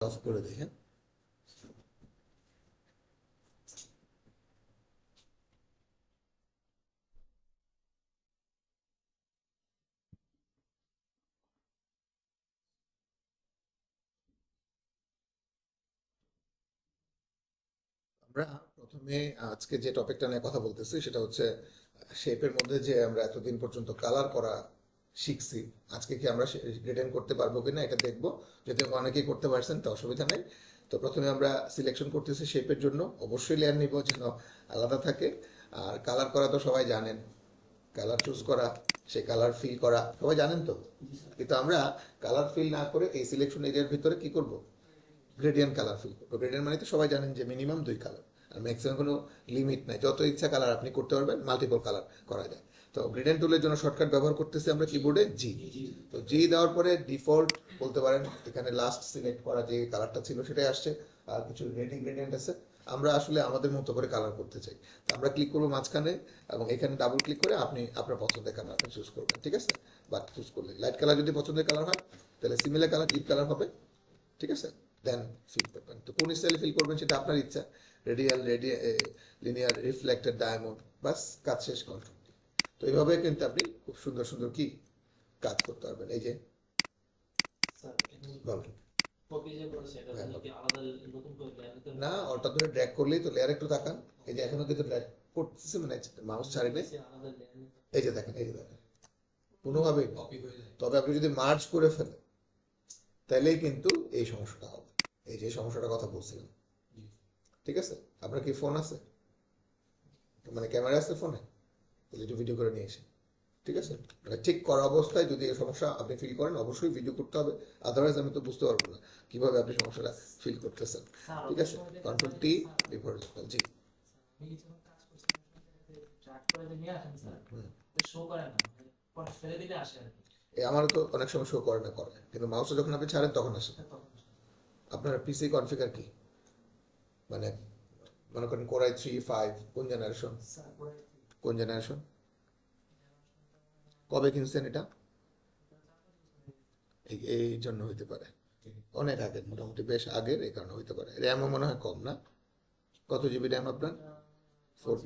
Of করে দিই। হ্যাঁ, আমরা প্রথমে আজকে যে টপিকটা নিয়ে কথা বলতেছি সেটা হচ্ছে শেপের মধ্যে যে আমরা এতদিন পর্যন্ত কালার করা শিখছি, আজকে কি আমরা রিটার্ন করতে পারবো কিনা এটা দেখবো। যদি অনেকেই করতে পারছেন তো অসুবিধা নেই। তো প্রথমে আমরা সিলেকশন করতেছি শেপের জন্য, অবশ্যই লেয়ার নিব যেন আলাদা থাকে। আর কালার করা তো সবাই জানেন, কালার চুজ করা, সেই কালার ফিল করা সবাই জানেন তো। কিন্তু আমরা কালার ফিল না করে এই সিলেকশন এরিয়ার ভিতরে কি করব, গ্রেডিয়েন্ট কালার ফিল করবো। গ্রেডিয়েন্ট মানে তো সবাই জানেন যে মিনিমাম 2 কালার, আর ম্যাক্সিমাম কোনো লিমিট নাই, যত ইচ্ছা কালার আপনি করতে পারবেন, মাল্টিপল কালার করা যায়। তো গ্রেডিয়েন্ট টুলের জন্য শর্টকাট ব্যবহার করতেছি আমরা কিবোর্ডে জি। তো জি দেওয়ার পরে ডিফল্ট বলতে পারেন, এখানে লাস্ট সিলেক্ট করা যে কালারটা ছিল সেটাই আসছে, আর কিছু রেডিং গ্রেডিয়েন্ট আছে। আমরা আসলে আমাদের মতো করে কালার করতে চাই, তো আমরা ক্লিক করবো মাঝখানে এবং এখানে ডাবল ক্লিক করে আপনি আপনার পছন্দের কালার আপনি চুজ করবেন, ঠিক আছে। বা চুজ করলে লাইট কালার যদি পছন্দের কালার হয় তাহলে সিমিলার কালার ডিপ কালার হবে, ঠিক আছে। দেন ফিল করবেন, তো কোন স্টাইলে ফিল করবেন সেটা আপনার ইচ্ছা। রেডিয়াল, লিনিয়ার, রিফ্লেক্টেড, ডায়মন্ড, বাস কাজ শেষ কন্ট্রোল। তো এইভাবে কিন্তু আপনি খুব সুন্দর সুন্দর কি কাজ করতে পারবেন। এই যে বলেন। না, ওটা ধরে ড্র্যাগ করলেই তো লেয়ার, একটু তাকান। এই যে এখনো কিন্তু ড্র্যাগ করতেছে, মানে মাউস ছাড়িলে এই যে দেখেন, এই যে দেখেন, কোনোভাবেই না। তবে আপনি যদি মার্জ করে ফেলেন তাহলেই কিন্তু এই সমস্যাটা হবে, এই যে সমস্যাটার কথা বলছিলাম, ঠিক আছে। আপনার কি ফোন আছে, মানে ক্যামেরা আছে ফোনে? তাহলে একটু ভিডিও করে নিয়ে এসে, ঠিক আছে। মানে ঠিক করা অবস্থায় যদি এই সমস্যা আপনি ফিল করেন অবশ্যই ভিডিও করতে হবে, আদারওয়াইজ আমি তো বুঝতে পারবো না কিভাবে আপনি সমস্যাটা ফিল করতেছেন, ঠিক আছে। কন্ট্রোল টি বিফোর, জি। আমারও তো অনেক সময় শো করে না, করে, কিন্তু মাউসে যখন আপনি ছাড়েন তখন আসে। আপনার পিসি কনফিগার কি, মানে মনে করেন কোর i3 5 কোন জেনারেশন? কোন জেনারেশন? কবে কিনছেন এটা? এই জন্য হইতে পারে, অনেক আগের, মোটামুটি বেশ আগের, এই কারণে হইতে পারে। র্যামও মনে হয় কম না। কত জিবি র্যাম আপনার?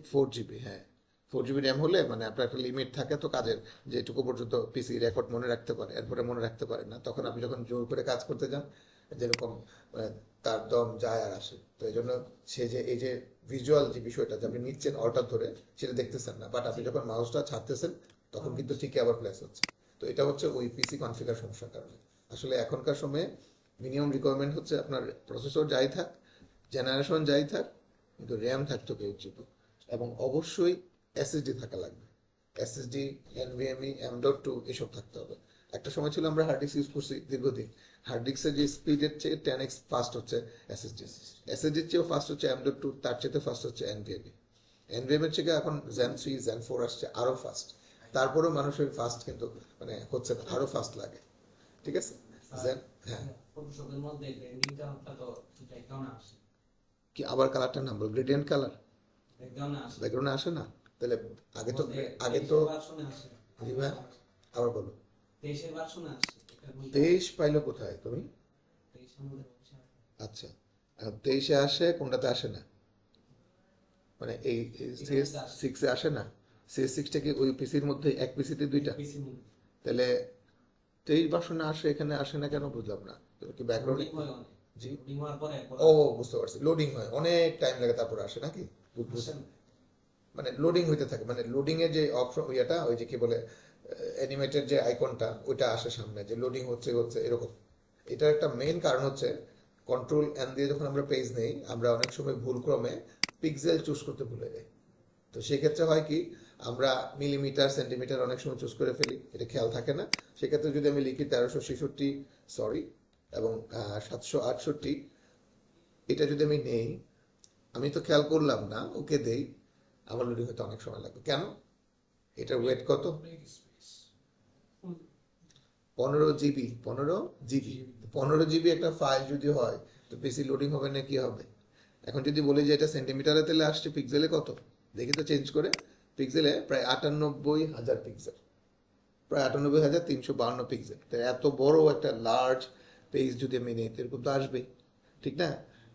4 জিবি, হ্যাঁ। 4 জিবি র্যাম হলে মানে আপনার একটা লিমিট থাকে তো কাজের, যেটুকু পর্যন্ত পিসি রেকর্ড মনে রাখতে পারে, এরপরে মনে রাখতে পারে না। তখন আপনি যখন জোর করে কাজ করতে যান, যেরকম মানে তার দম যায় আর আসে। তো এই জন্য সে যে এই যে ভিজুয়াল যে বিষয়টা যে আপনি নিচ্ছেন অল্টার ধরে, সেটা দেখতেছেন না, বাট আপনি যখন মাউসটা ছাড়তেছেন তখন কিন্তু ঠিকই আবার প্লেস হচ্ছে। তো এটা হচ্ছে ওই পিসি কনফিগার সমস্যার কারণে। আসলে এখনকার সময়ে মিনিমাম রিকোয়ারমেন্ট হচ্ছে আপনার প্রসেসর যাই থাক, জেনারেশন যাই থাক, কিন্তু র্যাম থাকতে হবে 8 জিবি, এবং অবশ্যই এসএসডি থাকা লাগবে। এসএসডি, এনভিএমই, M.2 এসব থাকতে হবে। একটা সময় ছিল আমরা হার্ড ডিস্ক ইউজ করছি দীর্ঘদিন, হার্ড ডিস্কের যে স্পিডের চেয়ে 10x ফাস্ট হচ্ছে এসএসডি, এসএসডির চেয়েও ফাস্ট হচ্ছে M.2, তার চেয়ে ফাস্ট হচ্ছে এনভিএমই। এনভিএমের থেকে এখন Zen 3 Zen 4 আসছে, আরো ফাস্ট। তারপরেও মানুষের ফাস্ট কিন্তু মানে হচ্ছে না, আরো ফাস্ট লাগে, ঠিক আছে। জেন, হ্যাঁ। কি আবার কালারটার নাম বল, গ্রেডিয়েন্ট কালার ব্যাকগ্রাউন্ডে আসে না? তাহলে আগে তো, আগে তো, জি ভাই, আবার বলো। 23 পাইলো কোথায় তুমি? আচ্ছা, 23-এ আসে, কোনটাতে আসে না? মানে এই CS6-এ আসে না? CS6টা কি ওই পিসির মধ্যে, এক পিসিতে দুইটা? তাহলে 23 ভার্সনে আসে, এখানে আসে না কেন বুঝলাম না। তুমি কি ব্যাকগ্রাউন্ডে, জি, ও বুঝতে পারছি, লোডিং হয়, অনেক টাইম লাগে তারপর আসে নাকি? মানে লোডিং হইতে থাকে, মানে লোডিং এর যে অপশন ইয়েটা, ওই যে কি বলে অ্যানিমেটেড যে আইকনটা, ওইটা আসে সামনে যে লোডিং হচ্ছে হচ্ছে এরকম। এটার একটা মেইন কারণ হচ্ছে কন্ট্রোল এন দিয়ে যখন আমরা পেজ নেই, আমরা অনেক সময় ভুলক্রমে পিক্সেল চুজ করতে ভুলে যাই। তো সেক্ষেত্রে হয় কি, আমরা মিলিমিটার সেন্টিমিটার অনেক সময় চুজ করে ফেলি, এটা খেয়াল থাকে না। সেক্ষেত্রে যদি আমি লিখি 1366, সরি, এবং 768, এটা যদি আমি নেই, আমি তো খেয়াল করলাম না, ওকে দেই, আমার লোডিং হতে অনেক সময় লাগবে কেন? এটার ওয়েট কত? 15 জিবি, 15 জিবি। 15 জিবি একটা ফাইল যদি হয়, তো বেশি লোডিং হবে না, কি হবে? এখন যদি বলি যে এটা সেন্টিমিটারে, তাহলে আসছে পিক্সেলে কত, দেখি তো চেঞ্জ করে। পিক্সেলে প্রায় 98,000 পিক্সেল, প্রায় 98,352 পিক্সেল। তো এত বড় একটা লার্জ পেজ যদি আমি নিই, এরকম তো আসবেই। ঠিক না?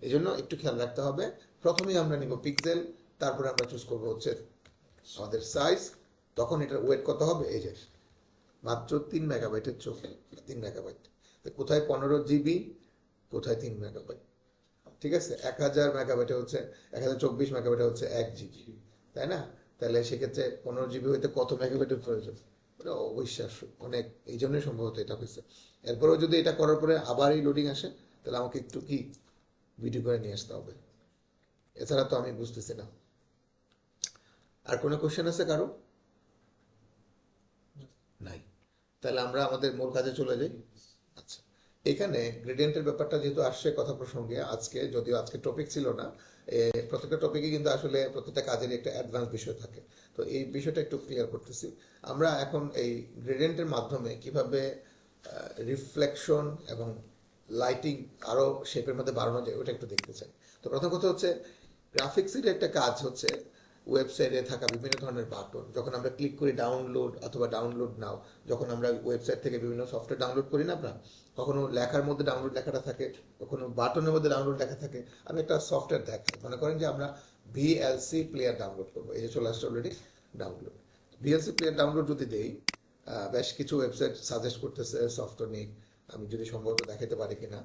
এই জন্য একটু খেয়াল রাখতে হবে। প্রথমেই আমরা নিব পিক্সেল, তারপরে আমরা চুজ করবো হচ্ছে আমাদের সাইজ। তখন এটার ওয়েট কত হবে, এই যে মাত্র 3 মেগাবাইটের চোখে, 3 মেগাবাইট। কোথায় 15 জিবি, কোথায় 3 মেগাবাইট। ঠিক আছে, 1000 মেগাবাইটে হচ্ছে 1024 মেগাবাইটে হচ্ছে 1 জিবি, তাই না? তাহলে সেক্ষেত্রে 15 জিবি হইতে কত মেগাবাইটের প্রয়োজন? এটা অবিশ্বাস্য অনেক, এই জন্যই সম্ভবত এটা হয়েছে। এরপরেও যদি এটা করার পরে আবার এই লোডিং আসে, তাহলে আমাকে একটু কি ভিডিও করে নিয়ে আসতে হবে, এছাড়া তো আমি বুঝতেছি না। আর কোনো কোশ্চেন আছে কারো? নাই। তাহলে আমরা আমাদের মূল কাজে চলে যাই। আচ্ছা, এখানে গ্রেডিয়েন্টের ব্যাপারটা যেহেতু আসছে কথা প্রসঙ্গে, আজকে যদিও আজকে টপিক ছিল না, প্রত্যেকটা টপিকে কিন্তু আসলে প্রত্যেকটা কাজেরই একটা অ্যাডভান্স বিষয় থাকে। তো এই বিষয়টা একটু ক্লিয়ার করতেছি। আমরা এখন এই গ্রেডিয়েন্টের মাধ্যমে কিভাবে রিফ্লেকশন এবং লাইটিং আরো শেপের মধ্যে বাড়ানো যায় ওটা একটু দেখতে চাই। তো প্রথম কথা হচ্ছে, গ্রাফিক্সের একটা কাজ হচ্ছে ওয়েবসাইটে থাকা বিভিন্ন ধরনের বাটন, যখন আমরা ক্লিক করি ডাউনলোড অথবা ডাউনলোড নাও, যখন আমরা ওয়েবসাইট থেকে বিভিন্ন সফটওয়্যার ডাউনলোড করি না আমরা, কখনো লেখার মধ্যে ডাউনলোড লেখাটা থাকে, কখনো বাটনের মধ্যে ডাউনলোড লেখা থাকে। আমি একটা সফটওয়্যার দেখাই, মনে করেন যে আমরা ভিএলসি প্লেয়ার ডাউনলোড করবো, এই যে চলে আসছে already download. VLC player download যদি দেই, বেশ কিছু ওয়েবসাইট সাজেস্ট করতেছে সফটওয়্যার নিয়ে। আমি যদি সম্ভবত দেখাতে পারি কিনা,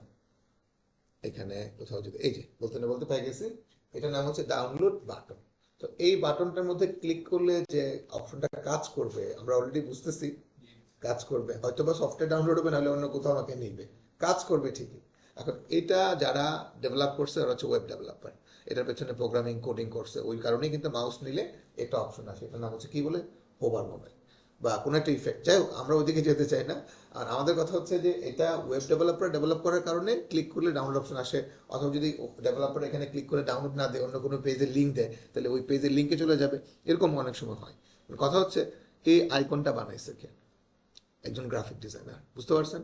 এখানে কোথাও যদি, এই যে বলতে না বলতে পেয়ে গেছি, এটার নাম হচ্ছে ডাউনলোড বাটন। তো এই বাটনটার মধ্যে ক্লিক করলে যে অপশনটা কাজ করবে আমরা অলরেডি বুঝতেছি, কাজ করবে হয়তো বা সফটওয়্যার ডাউনলোড হবে, নাহলে অন্য কোথাও আমাকে নিবে, কাজ করবে ঠিকই। এখন এটা যারা ডেভেলপ করছে ওরা হচ্ছে ওয়েব ডেভেলপার, এটার পেছনে প্রোগ্রামিং কোডিং করছে, ওই কারণেই কিন্তু মাউস নিলে একটা অপশন আসে, এটার নাম হচ্ছে কি বলে, হোভার মোমেন্ট বা কোনো একটা ইফেক্ট। যাই হোক, আমরা ওইদিকে যেতে চাই না। আর আমাদের কথা হচ্ছে যে এটা ওয়েব ডেভেলপার ডেভেলপ করার কারণে ক্লিক করলে ডাউনলোড অপশন আসে, অথবা যদি ডেভেলপার এখানে ক্লিক করে ডাউনলোড না দেয়, অন্য কোনো পেজের লিঙ্ক দেয়, তাহলে ওই পেজের লিঙ্কে চলে যাবে। এরকম অনেক সময় হয়। কথা হচ্ছে এই আইকনটা বানাইছে কে, একজন গ্রাফিক ডিজাইনার, বুঝতে পারছেন?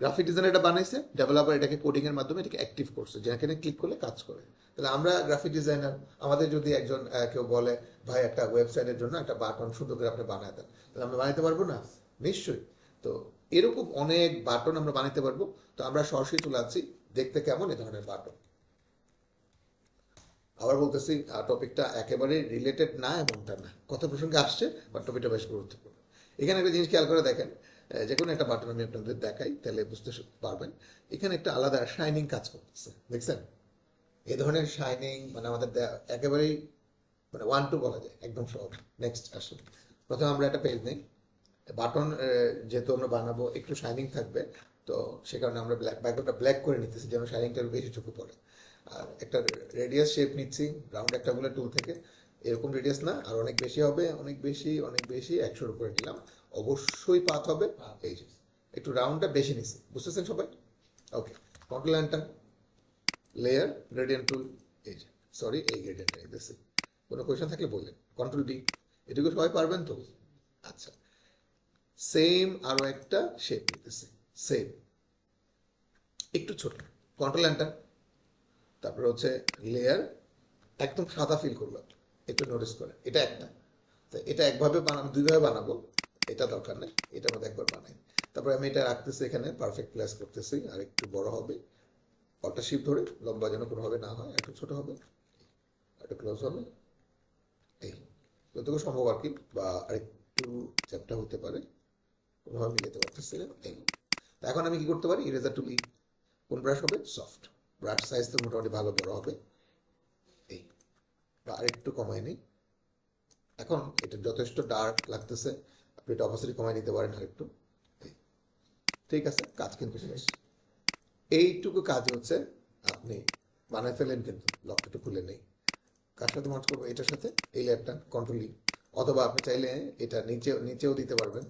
গ্রাফিক ডিজাইনার এটা বানাইছে, ডেভেলপার এটাকে কোডিং এর মাধ্যমে এটাকে অ্যাক্টিভ করছে, যেখানে ক্লিক করলে কাজ করে। তাহলে আমরা গ্রাফিক ডিজাইনার, আমাদের যদি একজন কেউ বলে ভাই একটা ওয়েবসাইটের জন্য একটা বাটন সুন্দর করে আপনি বানায় দেন, তাহলে আমরা বানাইতে পারবো না? নিশ্চয়ই। তো এরকম অনেক বাটন আমরা বানাইতে পারবো। তো আমরা সরাসরি চলে আসছি দেখতে কেমন এই ধরনের বাটন। আবার বলতেছি, টপিকটা একেবারে রিলেটেড না এমনটা না, কথা প্রসঙ্গে আসছে, বাট টপিকটা বেশ গুরুত্বপূর্ণ। এখানে একটা জিনিস খেয়াল করে দেখেন, যে কোনো একটা বাটন আমি আপনাদের দেখাই তাহলে বুঝতে পারবেন। এখানে একটা আলাদা শাইনিং কাজ করতেছে, দেখছেন? এই ধরনের শাইনিং মানে আমাদের একেবারেই মানে ওয়ান টু বলা যায়, একদম সহজ। নেক্সট আসুন, প্রথমে আমরা একটা পেজ নেই, বাটন যেহেতু আমরা বানাবো একটু শাইনিং থাকবে, তো সে কারণে আমরা ব্যাকগ্রাউন্ডটা ব্ল্যাক করে নিতেছি যেন শাইনিংটা বেশি চোখে পড়ে। আর একটা রেডিয়াস শেপ নিচ্ছি রাউন্ড একটা বলে টুল থেকে, এরকম রেডিয়াস না, আর অনেক বেশি হবে, অনেক বেশি অনেক বেশি, 100-এর উপরে নিলাম। অবশ্যই পাত হবে, এই যে একটু রাউন্ডটা বেশি নিছি, বুঝতেছেন সবাই? Okay, control enter, layer, gradient tool, এই যে সরি এই গ্রেডিয়েন্টটা নিতেছি। কোনো কোয়েশ্চেন থাকলে বললেন, কন্ট্রোল ডি। এটুকু সবাই পারবেন তো? আচ্ছা, সেম আরো একটা শেপ নিতেছি, সেম একটু ছোট, কন্ট্রোল এন্টার, তারপরে হচ্ছে লেয়ার, একদম সাদা ফিল করলাম, একটু নোটিস করে এটা একটা। তো এটা একভাবে বানাবো, দুইভাবে বানাবো, এটা দরকার নেই, এটার মধ্যে একবার বানাই। তারপরে আমি এটা রাখতেছি এখানে, পারফেক্ট প্লেস করতেছি, আর একটু বড় হবে, অল্টা শিফট ধরে লম্বা যেন কোনোভাবে না হয়, একটু ছোট হবে, একটু ক্লোজ হবে, এই যতটুকু সম্ভব আর কি, বা আরেকটু চ্যাপটা হতে পারে, কোনোভাবে মিলাতে পারতেছি না, এই। তা এখন আমি কি করতে পারি, ইরেজার টুল, কোন ব্রাশ হবে, সফট ব্রাশ, সাইজ তো মোটামুটি ভালো বড় হবে, এই, বা আরেকটু কমাই নিই। এখন এটা যথেষ্ট ডার্ক লাগতেছে, আপনি এটা অপাসিটি কমাই নিতে পারেন আরেকটু, এই। ঠিক আছে, কাজ কিন্তু শেষ। এইটুকু কাজ হচ্ছে আপনি বানায় ফেলেন, কিন্তু লকটা একটু খুলে নেই। কার সাথে মার্চ করবো, এটার সাথে, এই লেয়ারটা কন্ট্রোল ই, অথবা আপনি চাইলে এটা নিচেও দিতে পারবেন।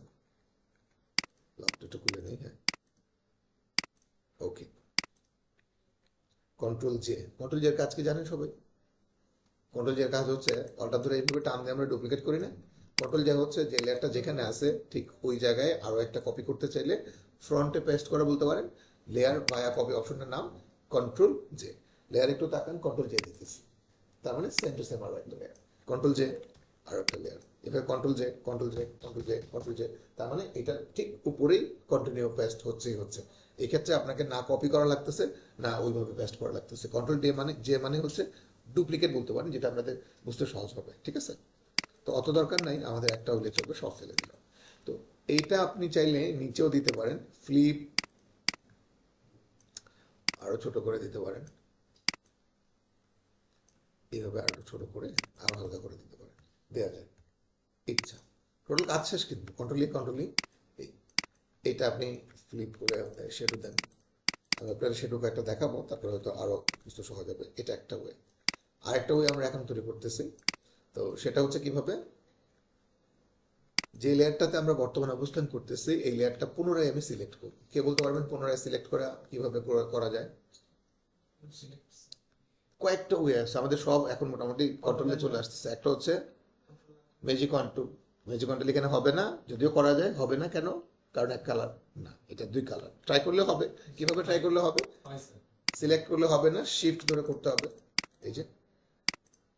লকটা একটু খুলে নেই, হ্যাঁ, ওকে। কন্ট্রোল জে, কন্ট্রোল জের কাজ কি জানেন সবাই? কন্ট্রোল জের কাজ হচ্ছে অল্টার ধরে এইভাবে টান দিয়ে আমরা ডুপ্লিকেট করি না, কন্ট্রোল জে হচ্ছে যে লেয়ারটা যেখানে আছে ঠিক ওই জায়গায় আরো একটা কপি করতে চাইলে ফ্রন্টে পেস্ট করা বলতে পারেন। লেয়ার ভায়া কপি অপশনটার নাম কন্ট্রোল জে। লেয়ার একটু তাকান, কন্ট্রোল জে দিতেছি, তার মানে সেম টু সেম আরো একটা লেয়ার, কন্ট্রোল জে, আরো একটা লেয়ার, এভাবে control J control J control J control J, তার মানে এটা ঠিক উপরেই কন্টিনিউ পেস্ট হচ্ছেই হচ্ছে। এক্ষেত্রে আপনাকে না কপি করা লাগতেছে, না ওইভাবে পেস্ট করা লাগতেছে। কন্ট্রোল ডি মানে যে মানে হচ্ছে ডুপ্লিকেট বলতে পারেন, যেটা আপনাদের বুঝতে সহজ হবে, ঠিক আছে? তো অত দরকার নাই, আমাদের একটা হইলে চলবে, সব ফেলে দিলাম। তো এইটা আপনি চাইলে নিচেও দিতে পারেন, ফ্লিপ আরো ছোট করে দিতে পারেন, এইভাবে আরো ছোট করে আরো হালকা করে দিতে পারেন, দেওয়া যায় ইচ্ছা। টোটাল কাজ শেষ, কিন্তু কন্ট্রোলিং এটা আপনি ফ্লিপ করে শেডো দেন। আমি আপনার শেডোকে একটা দেখাবো, তারপরে হয়তো আরো কিছু সহজ হবে। এটা একটা ওয়ে। আরেকটা ওয়ে আমরা এখন তৈরি করতেছি। তো সেটা হচ্ছে কিভাবে, যে লেয়ারটাতে আমরা বর্তমানে অবস্থান করতেছি এই লেয়ারটা পুনরায় আমি সিলেক্ট করব। কে বলতে পারবেন পুনরায় সিলেক্ট করা কিভাবে করা যায়? কয়েকটা ওয়ে আছে, আমাদের সব এখন মোটামুটি কন্ট্রোলে চলে আসতেছে। একটা হচ্ছে ম্যাজিক কন্ট্রোল। ম্যাজিক কন্ট্রোল এখানে হবে না, যদিও করা যায়, হবে না কেন? কারণ এক কালার না, এটা দুই কালার। ট্রাই করলে হবে। কিভাবে ট্রাই করলে হবে? সিলেক্ট করলে হবে না, শিফট ধরে করতে হবে, এই যে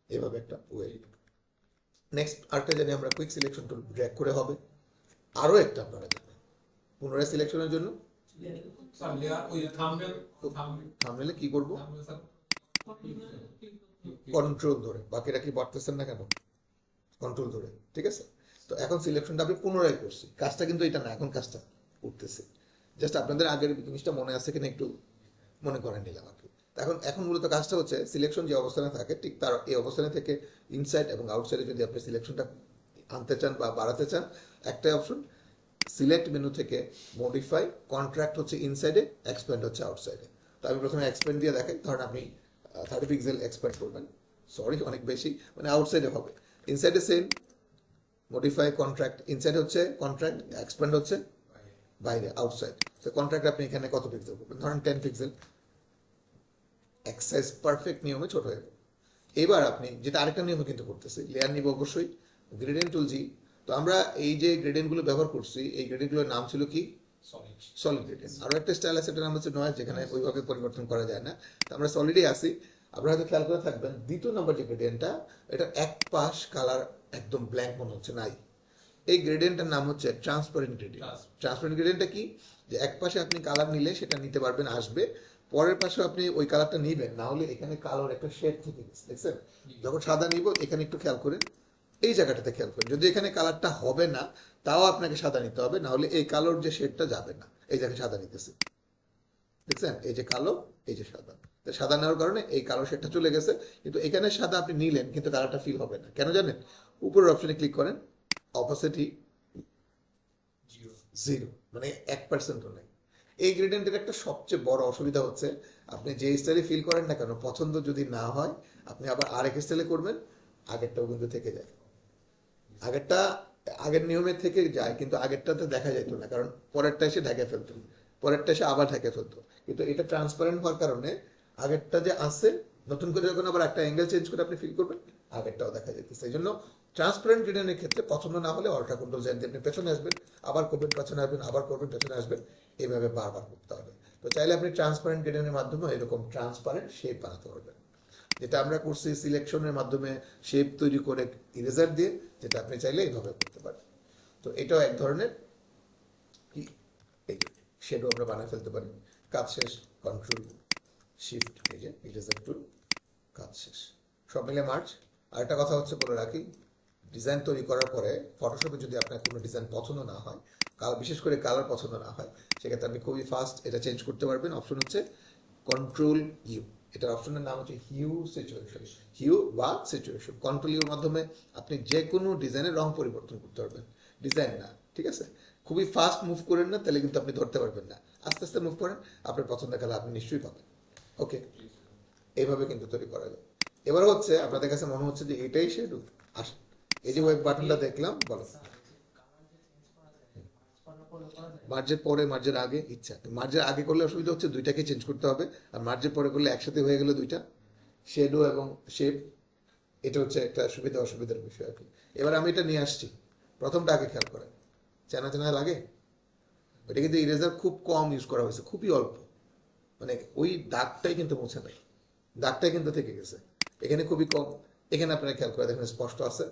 এভাবে একটা ওয়ে। নেক্সট আরেকটা জানি আমরা, কুইক সিলেকশন টুল ড্র্যাগ করে হবে। আরো একটা আপনারা জানেন পুনরায় সিলেকশনের জন্য থাম্বনেলে কি করব? কন্ট্রোল ধরে। বাকিরা কি বাড়তেছেন না কেন? কন্ট্রোল ধরে, ঠিক আছে? তো এখন সিলেকশনটা আমি পুনরায় করছি, কাজটা কিন্তু এটা না, এখন কাজটা করতেছি। জাস্ট আপনাদের আগের জিনিসটা মনে আছে কিনা একটু মনে করে নিলাম আর কি। এখন এখন মূলত কাজটা হচ্ছে সিলেকশন যে অবস্থানে থাকে ঠিক তার এই অবস্থানে থেকে ইনসাইড এবং আউটসাইডে যদি আপনি সিলেকশনটা আনতে চান বা বাড়াতে চান, একটাই অপশন, সিলেক্ট মেনু থেকে মডিফাই, কন্ট্রাক্ট হচ্ছে ইনসাইডে, এক্সপ্যান্ড হচ্ছে আউটসাইডে। তো আমি প্রথমে এক্সপ্যান্ড দিয়ে দেখাই। ধরেন আপনি 30 পিক্সেল এক্সপ্যান্ড করবেন, সরি অনেক বেশি, মানে আউটসাইডে হবে। ইনসাইডে সেম, মডিফাই কন্ট্রাক্ট, ইনসাইড হচ্ছে কন্ট্রাক্ট, এক্সপ্যান্ড হচ্ছে বাইরে আউটসাইড। তো কন্ট্রাক্ট আপনি এখানে কত পিক্সেল করবেন? ধরেন 10 পিক্সেল, এক সাইজ পারফেক্ট নিয়মে ছোট হয়ে যাবে। এবার আপনি যেটা আরেকটা নিয়মে কিন্তু করতেছি, লেয়ার নিব অবশ্যই, গ্রেডিয়েন্ট টুল জি। তো আমরা এই যে গ্রেডিয়েন্ট গুলো ব্যবহার করছি, এই গ্রেডিয়েন্ট গুলোর নাম ছিল কি? Solid gradient. আরো একটা স্টাইল আছে, এটার নাম হচ্ছে নয়েজ, যেখানে ওইভাবে পরিবর্তন করা যায় না। তো আমরা সলিডে আসি। আপনারা হয়তো খেয়াল করে থাকবেন দ্বিতীয় নম্বর যে গ্রেডিয়েন্টটা, এটা এক পাশ কালার একদম ব্ল্যাঙ্ক মনে হচ্ছে, নাই। এই গ্রেডিয়েন্টের নাম হচ্ছে ট্রান্সপারেন্ট গ্রেডিয়েন্ট। ট্রান্সপারেন্ট গ্রেডিয়েন্টটা কি? যে এক পাশে আপনি কালার নিলে সেটা নিতে পারবেন, আসবে, পরের পাশে আপনি ওই কালারটা নিবেন, না হলে এখানে কালোর একটা শেড থেকে গেছে, দেখছেন? যখন সাদা নিব এখানে একটু খেয়াল করেন, এই জায়গাটাতে খেয়াল করেন, যদি এখানে কালারটা হবে না তাও আপনাকে সাদা নিতে হবে, না হলে এই কালোর যে শেডটা যাবে না। এই জায়গায় সাদা নিতেছে, দেখছেন? এই যে কালো, এই যে সাদা। সাদা নেওয়ার কারণে এই কালো শেডটা চলে গেছে, কিন্তু এখানে সাদা আপনি নিলেন কিন্তু কালারটা ফিল হবে না। কেন জানেন? উপরের অপশনে ক্লিক করেন, অপোসিটি 0, মানে 1%ও নেই। এই গ্রেডিয়েন্টের একটা সবচেয়ে বড় অসুবিধা হচ্ছে, আপনি যে স্টাইলে ফিল করেন না কেন, পছন্দ যদি না হয় আপনি আবার আরেক স্টাইলে করবেন, আগেরটাও কিন্তু থেকে যায়। আগেরটা আগের নিয়মে থেকে যায়, কিন্তু আগেরটাতে দেখা যেত না, কারণ পরেরটা এসে ঢেকে ফেলতো, পরেরটা এসে আবার ঢেকে ফেলতো। কিন্তু এটা ট্রান্সপারেন্ট হওয়ার কারণে আগেরটা যে আছে, নতুন করে যখন আবার একটা অ্যাঙ্গেল চেঞ্জ করে আপনি ফিল করবেন, আগেরটাও দেখা যেতেছে। এই জন্য ট্রান্সপারেন্ট গ্রেডিয়েন্টের ক্ষেত্রে পছন্দ না হলে অল্ট্রা কন্ট্রোল জেড দিয়ে আপনি পেছনে আসবেন, আবার করবেন, পেছনে আসবেন, আবার করবেন, পেছনে আসবেন, এইভাবে বারবার করতে হবে। তো চাইলে আপনি ট্রান্সপারেন্ট গ্রেডিয়েন্টের মাধ্যমে এরকম ট্রান্সপারেন্ট শেপ বানাতে পারবেন, যেটা আমরা করছি সিলেকশনের মাধ্যমে শেপ তৈরি করে ইরেজার দিয়ে, যেটা আপনি চাইলে এইভাবে করতে পারেন। তো এটাও এক ধরনের কি, এই শেডও আমরা বানিয়ে ফেলতে পারি। কাজ শেষ, কন্ট্রোল শিফট, এই যে ইরেজার টুল, কাজ শেষ, সব মিলে মার্চ। আর একটা কথা হচ্ছে বলে রাখি, ডিজাইন তৈরি করার পরে ফটোশপে যদি আপনার কোনো ডিজাইন পছন্দ না হয়, বিশেষ করে কালার পছন্দ না হয়, সেক্ষেত্রে আপনি খুবই ফাস্ট এটা চেঞ্জ করতে পারবেন। অপশন হচ্ছে কন্ট্রোল ইউ, এটার অপশনের নাম হচ্ছে হিউ সিচুয়েশন, হিউ বা সিচুয়েশন। কন্ট্রোল ইউর মাধ্যমে আপনি যে কোনো ডিজাইনের রং পরিবর্তন করতে পারবেন, ডিজাইন না, ঠিক আছে? খুবই ফাস্ট মুভ করেন না, তাহলে কিন্তু আপনি ধরতে পারবেন না। আস্তে আস্তে মুভ করেন, আপনার পছন্দের কালার আপনি নিশ্চয়ই পাবেন। ওকে, এইভাবে কিন্তু তৈরি করা যায়। এবার হচ্ছে আপনাদের কাছে মনে হচ্ছে যে এটাই শেডু, আসেন এই যে ওয়েব বাটনটা দেখলাম, বলো মার্জের পরে মার্জের আগে ইচ্ছা। মার্জের আগে করলে অসুবিধা হচ্ছে দুইটাকে চেঞ্জ করতে হবে, আর মার্জের পরে করলে একসাথে হয়ে গেলে দুইটা, শেডো এবং শেপ। এটা হচ্ছে একটা সুবিধা অসুবিধার বিষয় আর কি। এবার আমি এটা নিয়ে আসছি, প্রথমটা আগে খেয়াল করেন, চেনা চেনা লাগে। ওইটা কিন্তু ইরেজার খুব কম ইউজ করা হয়েছে, খুবই অল্প, মানে ওই দাগটাই কিন্তু মুছে নাই, দাগটাই কিন্তু থেকে গেছে, এখানে খুবই কম। এখানে আপনারা খেয়াল করে দেখেন স্পষ্ট আছে।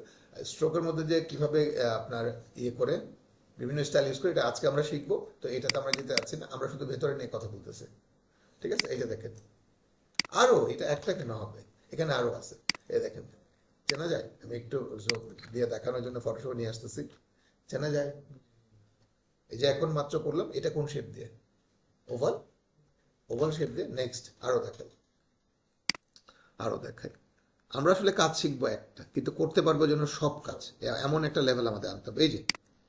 স্ট্রোকের মধ্যে যে কিভাবে আপনার ইয়ে করে বিভিন্ন স্টাইল ইউজ করি, এটা আজকে আমরা শিখবো। তো এটাতে আমরা যেতে যাচ্ছি না, আমরা শুধু ভেতরে নিয়ে কথা বলতেছি। ঠিক আছে, এই যে দেখেন, আরো এটা একটা কেন হবে, এখানে আরো আছে। এই দেখেন, চেনা যায়? আমি একটু zoom দিয়ে দেখানোর জন্য ফটোশপ নিয়ে আসতেছি। চেনা যায়? এই যে এখন মাত্র করলাম, এটা কোন শেপ দিয়ে? ওভাল। ওভাল শেপ দিয়ে। নেক্সট আরো দেখাই, আরো দেখাই। আমরা আসলে কাজ শিখবো একটা, কিন্তু করতে পারবো যেন সব কাজ, এমন একটা লেভেল আমাদের আনতে হবে। এই যে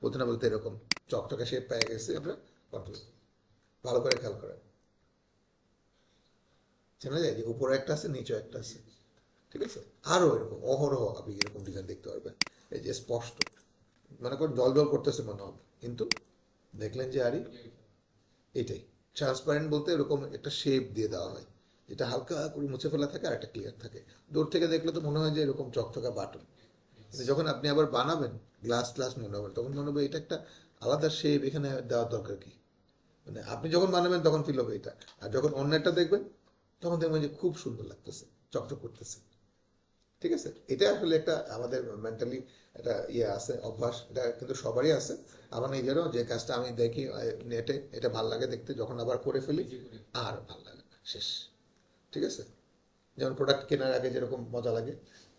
বলতে না বলতে এরকম চকচকে শেপ পেয়ে গেছি আমরা। কন্ট্রোল, ভালো করে খেয়াল করেন, চেনা যায় যে উপরে একটা আছে, নিচে একটা আছে। ঠিক আছে, আরো এরকম অহরহ আপনি এরকম ডিজাইন দেখতে পারবেন। এই যে স্পষ্ট, মনে করেন জল জল করতেছে মনে হবে, কিন্তু দেখলেন যে আরই এটাই ট্রান্সপারেন্ট বলতে এরকম একটা শেপ দিয়ে দেওয়া হয়, যেটা হালকা করে মুছে ফেলা থাকে আর একটা ক্লিয়ার থাকে। দূর থেকে দেখলে তো মনে হয় যে এরকম চকচকা বাটন, কিন্তু যখন আপনি আবার বানাবেন গ্লাস গ্লাস মনে হবে, তখন মনে হবে এটা একটা আলাদা শেপ, এখানে দেওয়ার দরকার কি? মানে আপনি যখন বানাবেন তখন ফিল হবে এটা, আর যখন অন্যটা দেখবেন তখন দেখবেন যে খুব সুন্দর লাগতেছে, চকচক করতেছে। ঠিক আছে, এটা আসলে একটা আমাদের মেন্টালি একটা ইয়ে আছে, অভ্যাস, এটা কিন্তু সবারই আছে। আমার নিজেরও যে কাজটা আমি দেখি নেটে, এটা ভাল লাগে দেখতে, যখন আবার করে ফেলি আর ভাল লাগে না, শেষ। ঠিক আছে, যেমন প্রোডাক্ট কেনার আগে যেরকম মজা লাগে,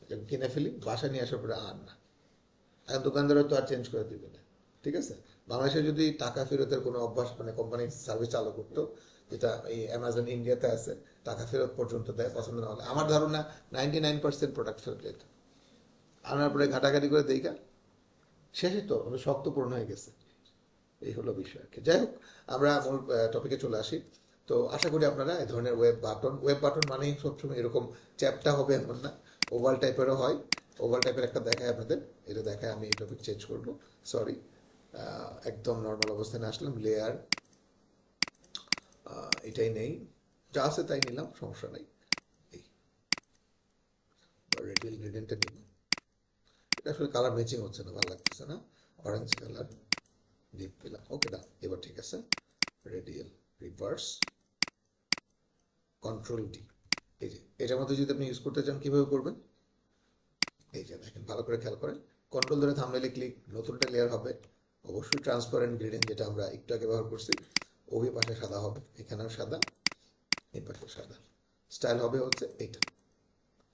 যখন কিনে ফেলি বাসা নিয়ে আসার পরে আর না। এখন দোকানদারও তো আর চেঞ্জ করে দিবে না। ঠিক আছে, বাংলাদেশে যদি টাকা ফেরতের কোনো অভ্যাস, মানে কোম্পানির সার্ভিস চালু করতো, যেটা এই অ্যামাজন ইন্ডিয়াতে আছে, টাকা ফেরত পর্যন্ত দেয় পছন্দ না হলে, আমার ধারণা 99% প্রোডাক্ট ফেরত যেত। আনার পরে ঘাটাঘাটি করে দেখা শেষে তো আমাদের শক্ত পূরণ হয়ে গেছে। এই হলো বিষয় আর কি। যাই হোক, আমরা মূল টপিকে চলে আসি। তো আশা করি আপনারা এই ধরনের ওয়েব বাটন মানেই সবসময় এরকম চ্যাপটা হবে এমন না, ওভাল টাইপেরও হয়। ওভাল টাইপের একটা দেখায় আপনাদের, এটা দেখায় আমি এই টপিক চেঞ্জ করবো। সরি, একদম নর্মাল অবস্থানে আসলাম। লেয়ার এটাই নেই, যা আছে তাই নিলাম, সমস্যা নাই। এই রেডিয়াল গ্রেডিয়েন্টটা নিব, এটা আসলে কালার ম্যাচিং হচ্ছে না, ভালো লাগতেছে না। অরেঞ্জ কালার ডিপ পেলাম, ওকে ডান, এবার ঠিক আছে। Radial, reverse, control D. এই যে এটার মধ্যে যদি আপনি ইউজ করতে চান কিভাবে করবেন, এই যে দেখেন, ভালো করে খেয়াল করেন। কন্ট্রোল ধরে থাম্বনেইলে ক্লিক, নতুনটা লেয়ার হবে। অবশ্যই ট্রান্সপারেন্ট গ্রেডিয়েন্ট, যেটা আমরা একটু আগে ব্যবহার করছি। ওই পাশে সাদা হবে, এখানেও সাদা, এই পাশেও সাদা। স্টাইল হবে হচ্ছে এইটা।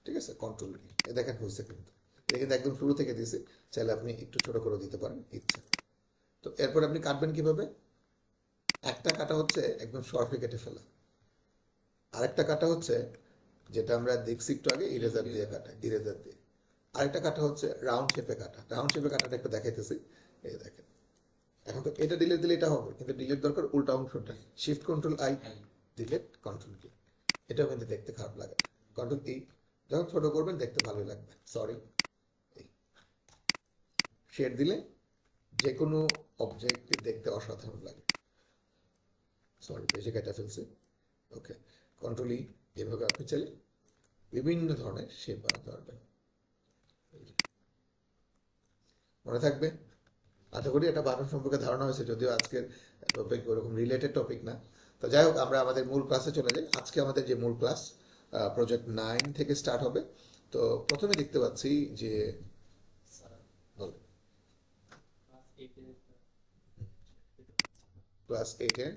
ঠিক আছে, কন্ট্রোল ডি, এ দেখেন হয়েছে কিন্তু। এটা কিন্তু একদম শুরু থেকে দিয়েছি, চাইলে আপনি একটু ছোট করে দিতে পারেন ইচ্ছা। তো এরপর আপনি কাটবেন কিভাবে? একটা কাটা হচ্ছে একদম শর্টে কেটে ফেলা, আরেকটা কাটা হচ্ছে যেটা আমরা দেখছি একটু আগে, ইরেজার দিয়ে কাটা, ইরেজার দিয়ে। আরেকটা কাটা হচ্ছে রাউন্ড শেপে কাটা। রাউন্ড শেপে কাটাটা একটু দেখাইতেছি, এই দেখেন। এখন তো এটা ডিলিট দিলে এটা হবে, কিন্তু ডিলিট দরকার উল্টা অংশটা। Shift control I, delete control কি, এটাও কিন্তু দেখতে খারাপ লাগে। কন্ট্রোল ই, যখন ছোট করবেন দেখতে ভালোই লাগবে। সরি, এই শেড দিলে যে কোনো অবজেক্ট দেখতে অসাধারণ লাগে। সরি, বেশি কেটে ফেলছি। ওকে, কন্ট্রোল ই, এভাবে আপনি চাইলে বিভিন্ন ধরনের শেপ বানাতে পারবেন। মনে থাকবে? আশা করি এটা বানান সম্পর্কে ধারণা হয়েছে, যদিও আজকের টপিক ওরকম রিলেটেড টপিক না। তো যাই হোক, আমরা আমাদের মূল ক্লাসে চলে যাই। আজকে আমাদের যে মূল ক্লাস, প্রজেক্ট 9 থেকে স্টার্ট হবে। তো প্রথমে দেখতে পাচ্ছি যে ক্লাস 8-এর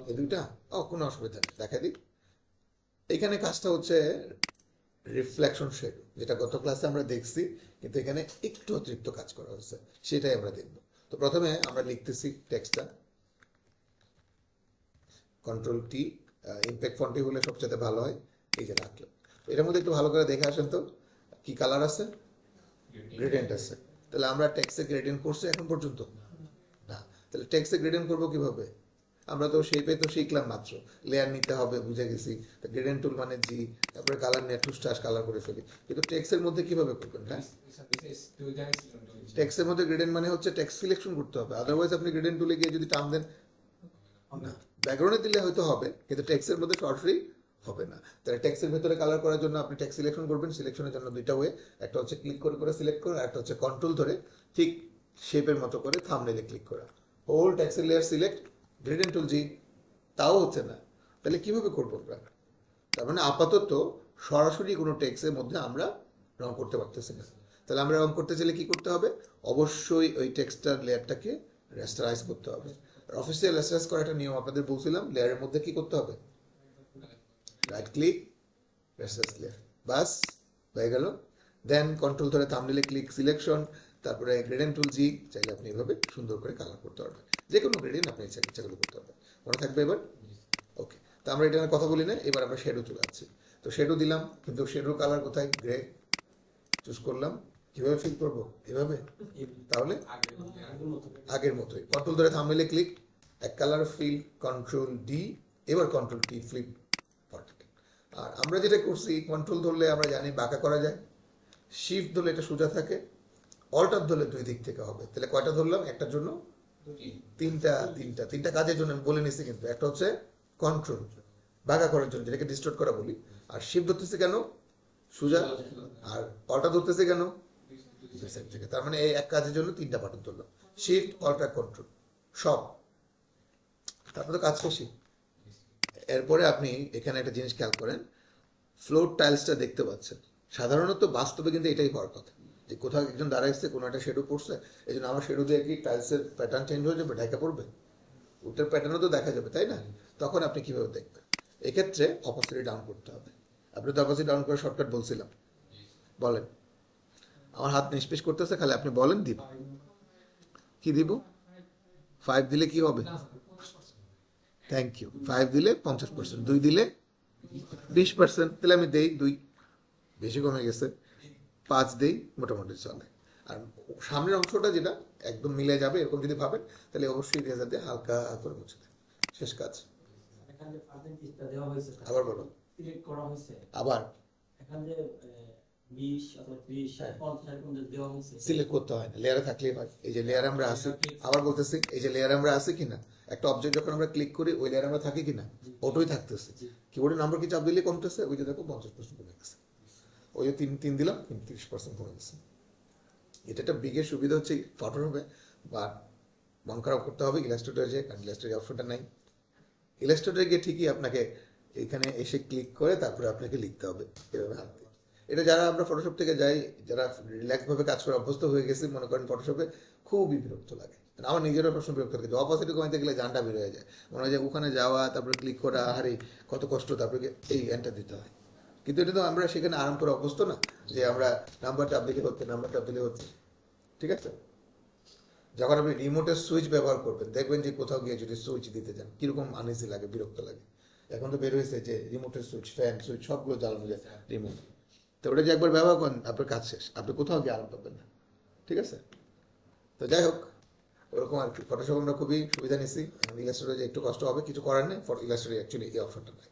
এই দুইটা, ও কোনো অসুবিধা নেই, দেখা দিই। এখানে কাজটা হচ্ছে রিফ্লেকশন শেড, যেটা গত ক্লাসে আমরা দেখছি, কিন্তু এখানে একটু অতিরিক্ত কাজ করা হয়েছে, সেটাই আমরা দেখব। তো প্রথমে আমরা লিখতেছি টেক্সটটা, কন্ট্রোল টি, ইম্প্যাক্ট ফন্টি হলে সবচেয়ে ভালো হয়। এই যে রাখলাম, এটার মধ্যে একটু ভালো করে দেখে আসেন তো, কি কালার আছে? গ্রেডিয়েন্ট আছে। তাহলে আমরা টেক্সটে গ্রেডিয়েন্ট করছি এখন পর্যন্ত না, তাহলে টেক্সটে গ্রেডিয়েন্ট করবো কিভাবে? আমরা তো শেপে তো শিখলাম মাত্র, লেয়ার নিতে হবে বুঝে গেছি। গ্রেডিয়েন্ট টুল মানে জি, তারপরে কালার নিয়ে ঠুসঠাস কালার করে ফেলি, কিন্তু টেক্সটের মধ্যে কিভাবে করবেন? হ্যাঁ, টেক্সটের মধ্যে গ্রেডিয়েন্ট মানে হচ্ছে টেক্সট সিলেকশন করতে হবে, আদারওয়াইজ আপনি গ্রেডিয়েন্ট টুলে গিয়ে যদি টান দেন, না, ব্যাকগ্রাউন্ডে দিলে হয়তো হবে, কিন্তু টেক্সটের মধ্যে সরাসরি হবে না। তাহলে টেক্সটের ভেতরে কালার করার জন্য আপনি টেক্সট সিলেকশন করবেন। সিলেকশনের জন্য দুইটা ওয়ে, একটা হচ্ছে ক্লিক করে করে সিলেক্ট করা, একটা হচ্ছে কন্ট্রোল ধরে ঠিক শেপের মতো করে থাম্বনেইলে ক্লিক করা। হোল টেক্সটের লেয়ার সিলেক্ট, গ্রেডিয়েন্ট টুল জি, তাও হচ্ছে না। তাহলে কিভাবে করবো আমরা? তার মানে আপাতত সরাসরি কোনো টেক্সটের মধ্যে আমরা রং করতে পারতেছি না। তাহলে আমরা রং করতে চাইলে কি করতে হবে? অবশ্যই ওই টেক্সটার লেয়ারটাকে রেস্টারাইজ করতে হবে। অফিসিয়াল রেস্টারাইজ করার একটা নিয়ম আপনাদের বলছিলাম, লেয়ারের মধ্যে কি করতে হবে? রাইট ক্লিক, রেস্টারাইজ লেয়ার, বাস হয়ে গেল। দেন কন্ট্রোল ধরে থাম্বনেইলে ক্লিক সিলেকশন, তারপরে গ্রেডিয়েন্ট টুল জি, চাইলে আপনি এভাবে সুন্দর করে কালার করতে পারবেন, যে কোনো গ্রেডিয়েন্ট আপনি ইচ্ছাগুলো করতে পারবেন। মনে থাকবে এবার? ওকে, তো আমরা এটা নিয়ে কথা বলি না, এবার আমরা শেডো চলে যাচ্ছি। তো শেডো দিলাম, কিন্তু শেডোর কালার কোথায়? গ্রে চুজ করলাম। কিভাবে ফিল করবো? এভাবে? তাহলে আগের মতোই কন্ট্রোল ধরে থাম্বনেইলে ক্লিক, এক কালার ফিল, কন্ট্রোল ডি, এবার কন্ট্রোল টি, ফ্লিপ। আর আমরা যেটা করছি, কন্ট্রোল ধরলে আমরা জানি বাঁকা করা যায়, শিফট ধরলে এটা সোজা থাকে, অল্টার ধরলে দুই দিক থেকে হবে। তাহলে কয়টা ধরলাম? একটার জন্য তিনটা কাজের জন্য আমি বলে নিছি। কিন্তু একটা হচ্ছে কন্ট্রোল, বাঁকা করার জন্য, যেটাকে ডিস্টোর্ট করা বলি। আর শিফট ধরতেছে কেন? সোজা। আর অল্টার ধরতেছে কেন? দুই সাইড থেকে। তার মানে এই এক কাজের জন্য তিনটা বাটন ধরলাম, শিফট, অল্টার, কন্ট্রোল, সব। তারপরে তো কাজ শেষই। এরপরে আপনি এখানে একটা জিনিস খেয়াল করেন, ফ্লোর টাইলসটা দেখতে পাচ্ছেন। সাধারণত বাস্তবে কিন্তু এটাই হওয়ার কথা, যে কোথাও একজন দাঁড়াইছে, কোনো একটা শেডো পড়ছে, এই জন্য আমার শেডো দিয়ে কি টাইলসের প্যাটার্ন চেঞ্জ হয়ে যাবে, ঢাকা পড়বে? ওটার প্যাটার্নও তো দেখা যাবে, তাই না? তখন আপনি কিভাবে দেখবেন? এক্ষেত্রে অপোসিটি ডাউন করতে হবে। আপনি তো অপোসিটি ডাউন করে শর্টকাট বলছিলাম, বলেন। আমার হাত নিষ্পেষ করতেছে, খালি আপনি বলেন, দিব। কি দিব? 5 দিলে কি হবে? Thank you. 5 দিলে 50%, 2 দিলে 20%। তাহলে আমি দেই 2, বেশি কমে গেছে। 5 দেই, মোটামুটি চলে। আর সামনের অংশটা যেটা একদম মিলে যাবে এরকম যদি ভাবেন, তাহলে অবশ্যই রেজার দিয়ে হালকা করে মুছে দেন। শেষ কাজ। আবার বলো। আবার সিলেক্ট করতে হয় না, লেয়ারে থাকলেই হয়। এই যে লেয়ারে আমরা আসি, আবার বলতেছি, এই যে লেয়ারে আমরা আসি কিনা, একটা অবজেক্ট যখন আমরা ক্লিক করি, ওই লেয়ারে আমরা থাকি কিনা, ওটাই থাকতেছে। কিবোর্ডের নাম্বার কি চাপ দিলে কমতেছে? ওই যে দেখো 50% কমে গেছে। ওই যে 3 দিলাম, 30% কমে গেছে। এটা একটা বিগের সুবিধা হচ্ছে ফটোশপে, বা মন খারাপ করতে হবে ইলাস্ট্রেটরে যে, কারণ ইলাস্ট্রেটর অপশনটা নাই। ইলাস্ট্রেটরে গিয়ে ঠিকই আপনাকে এখানে এসে ক্লিক করে তারপরে আপনাকে লিখতে হবে এভাবে হাত দিয়ে। এটা যারা আমরা ফটোশপ থেকে যাই, যারা রিল্যাক্স ভাবে কাজ করে অভ্যস্ত হয়ে গেছি, মনে করেন ফটোশপে খুবই বিরক্ত লাগে। আমার নিজেরও প্রশ্ন বিরক্ত লাগে, অপোজিটে কমাইতে গেলে জানটা বের হয়ে যায়, মনে হয় যে ওখানে যাওয়া, তারপরে ক্লিক করা, আরে কত কষ্ট, তারপরে এই এন্টার দিতে হয়। কিন্তু এটা তো আমরা সেখানে আরাম করে অভ্যস্ত না, যে আমরা নাম্বার টাপ দিলে হচ্ছে, নাম্বার টাপ দিলে হচ্ছে। ঠিক আছে? যখন আপনি রিমোটের সুইচ ব্যবহার করবেন, দেখবেন যে কোথাও গিয়ে যদি সুইচ দিতে যান কিরকম আনইজি লাগে, বিরক্ত লাগে। এখন তো বের হয়েছে যে রিমোটের সুইচ, ফ্যান সুইচ সবগুলো জ্বালানো যায় রিমোট। তো ওটা যে একবার ব্যবহার করেন, আপনার কাজ শেষ, আপনি কোথাও গিয়ে আরাম পাবেন না। ঠিক আছে? তো যাই হোক, ওরকম আর কি। ফটোশপ আমরা খুবই সুবিধা নিছি। ইলাস্ট্রেটরে যে একটু কষ্ট হবে, কিছু করার নেই, ইলাস্ট্রেটরে অ্যাকচুয়ালি এই অপশনটা নাই।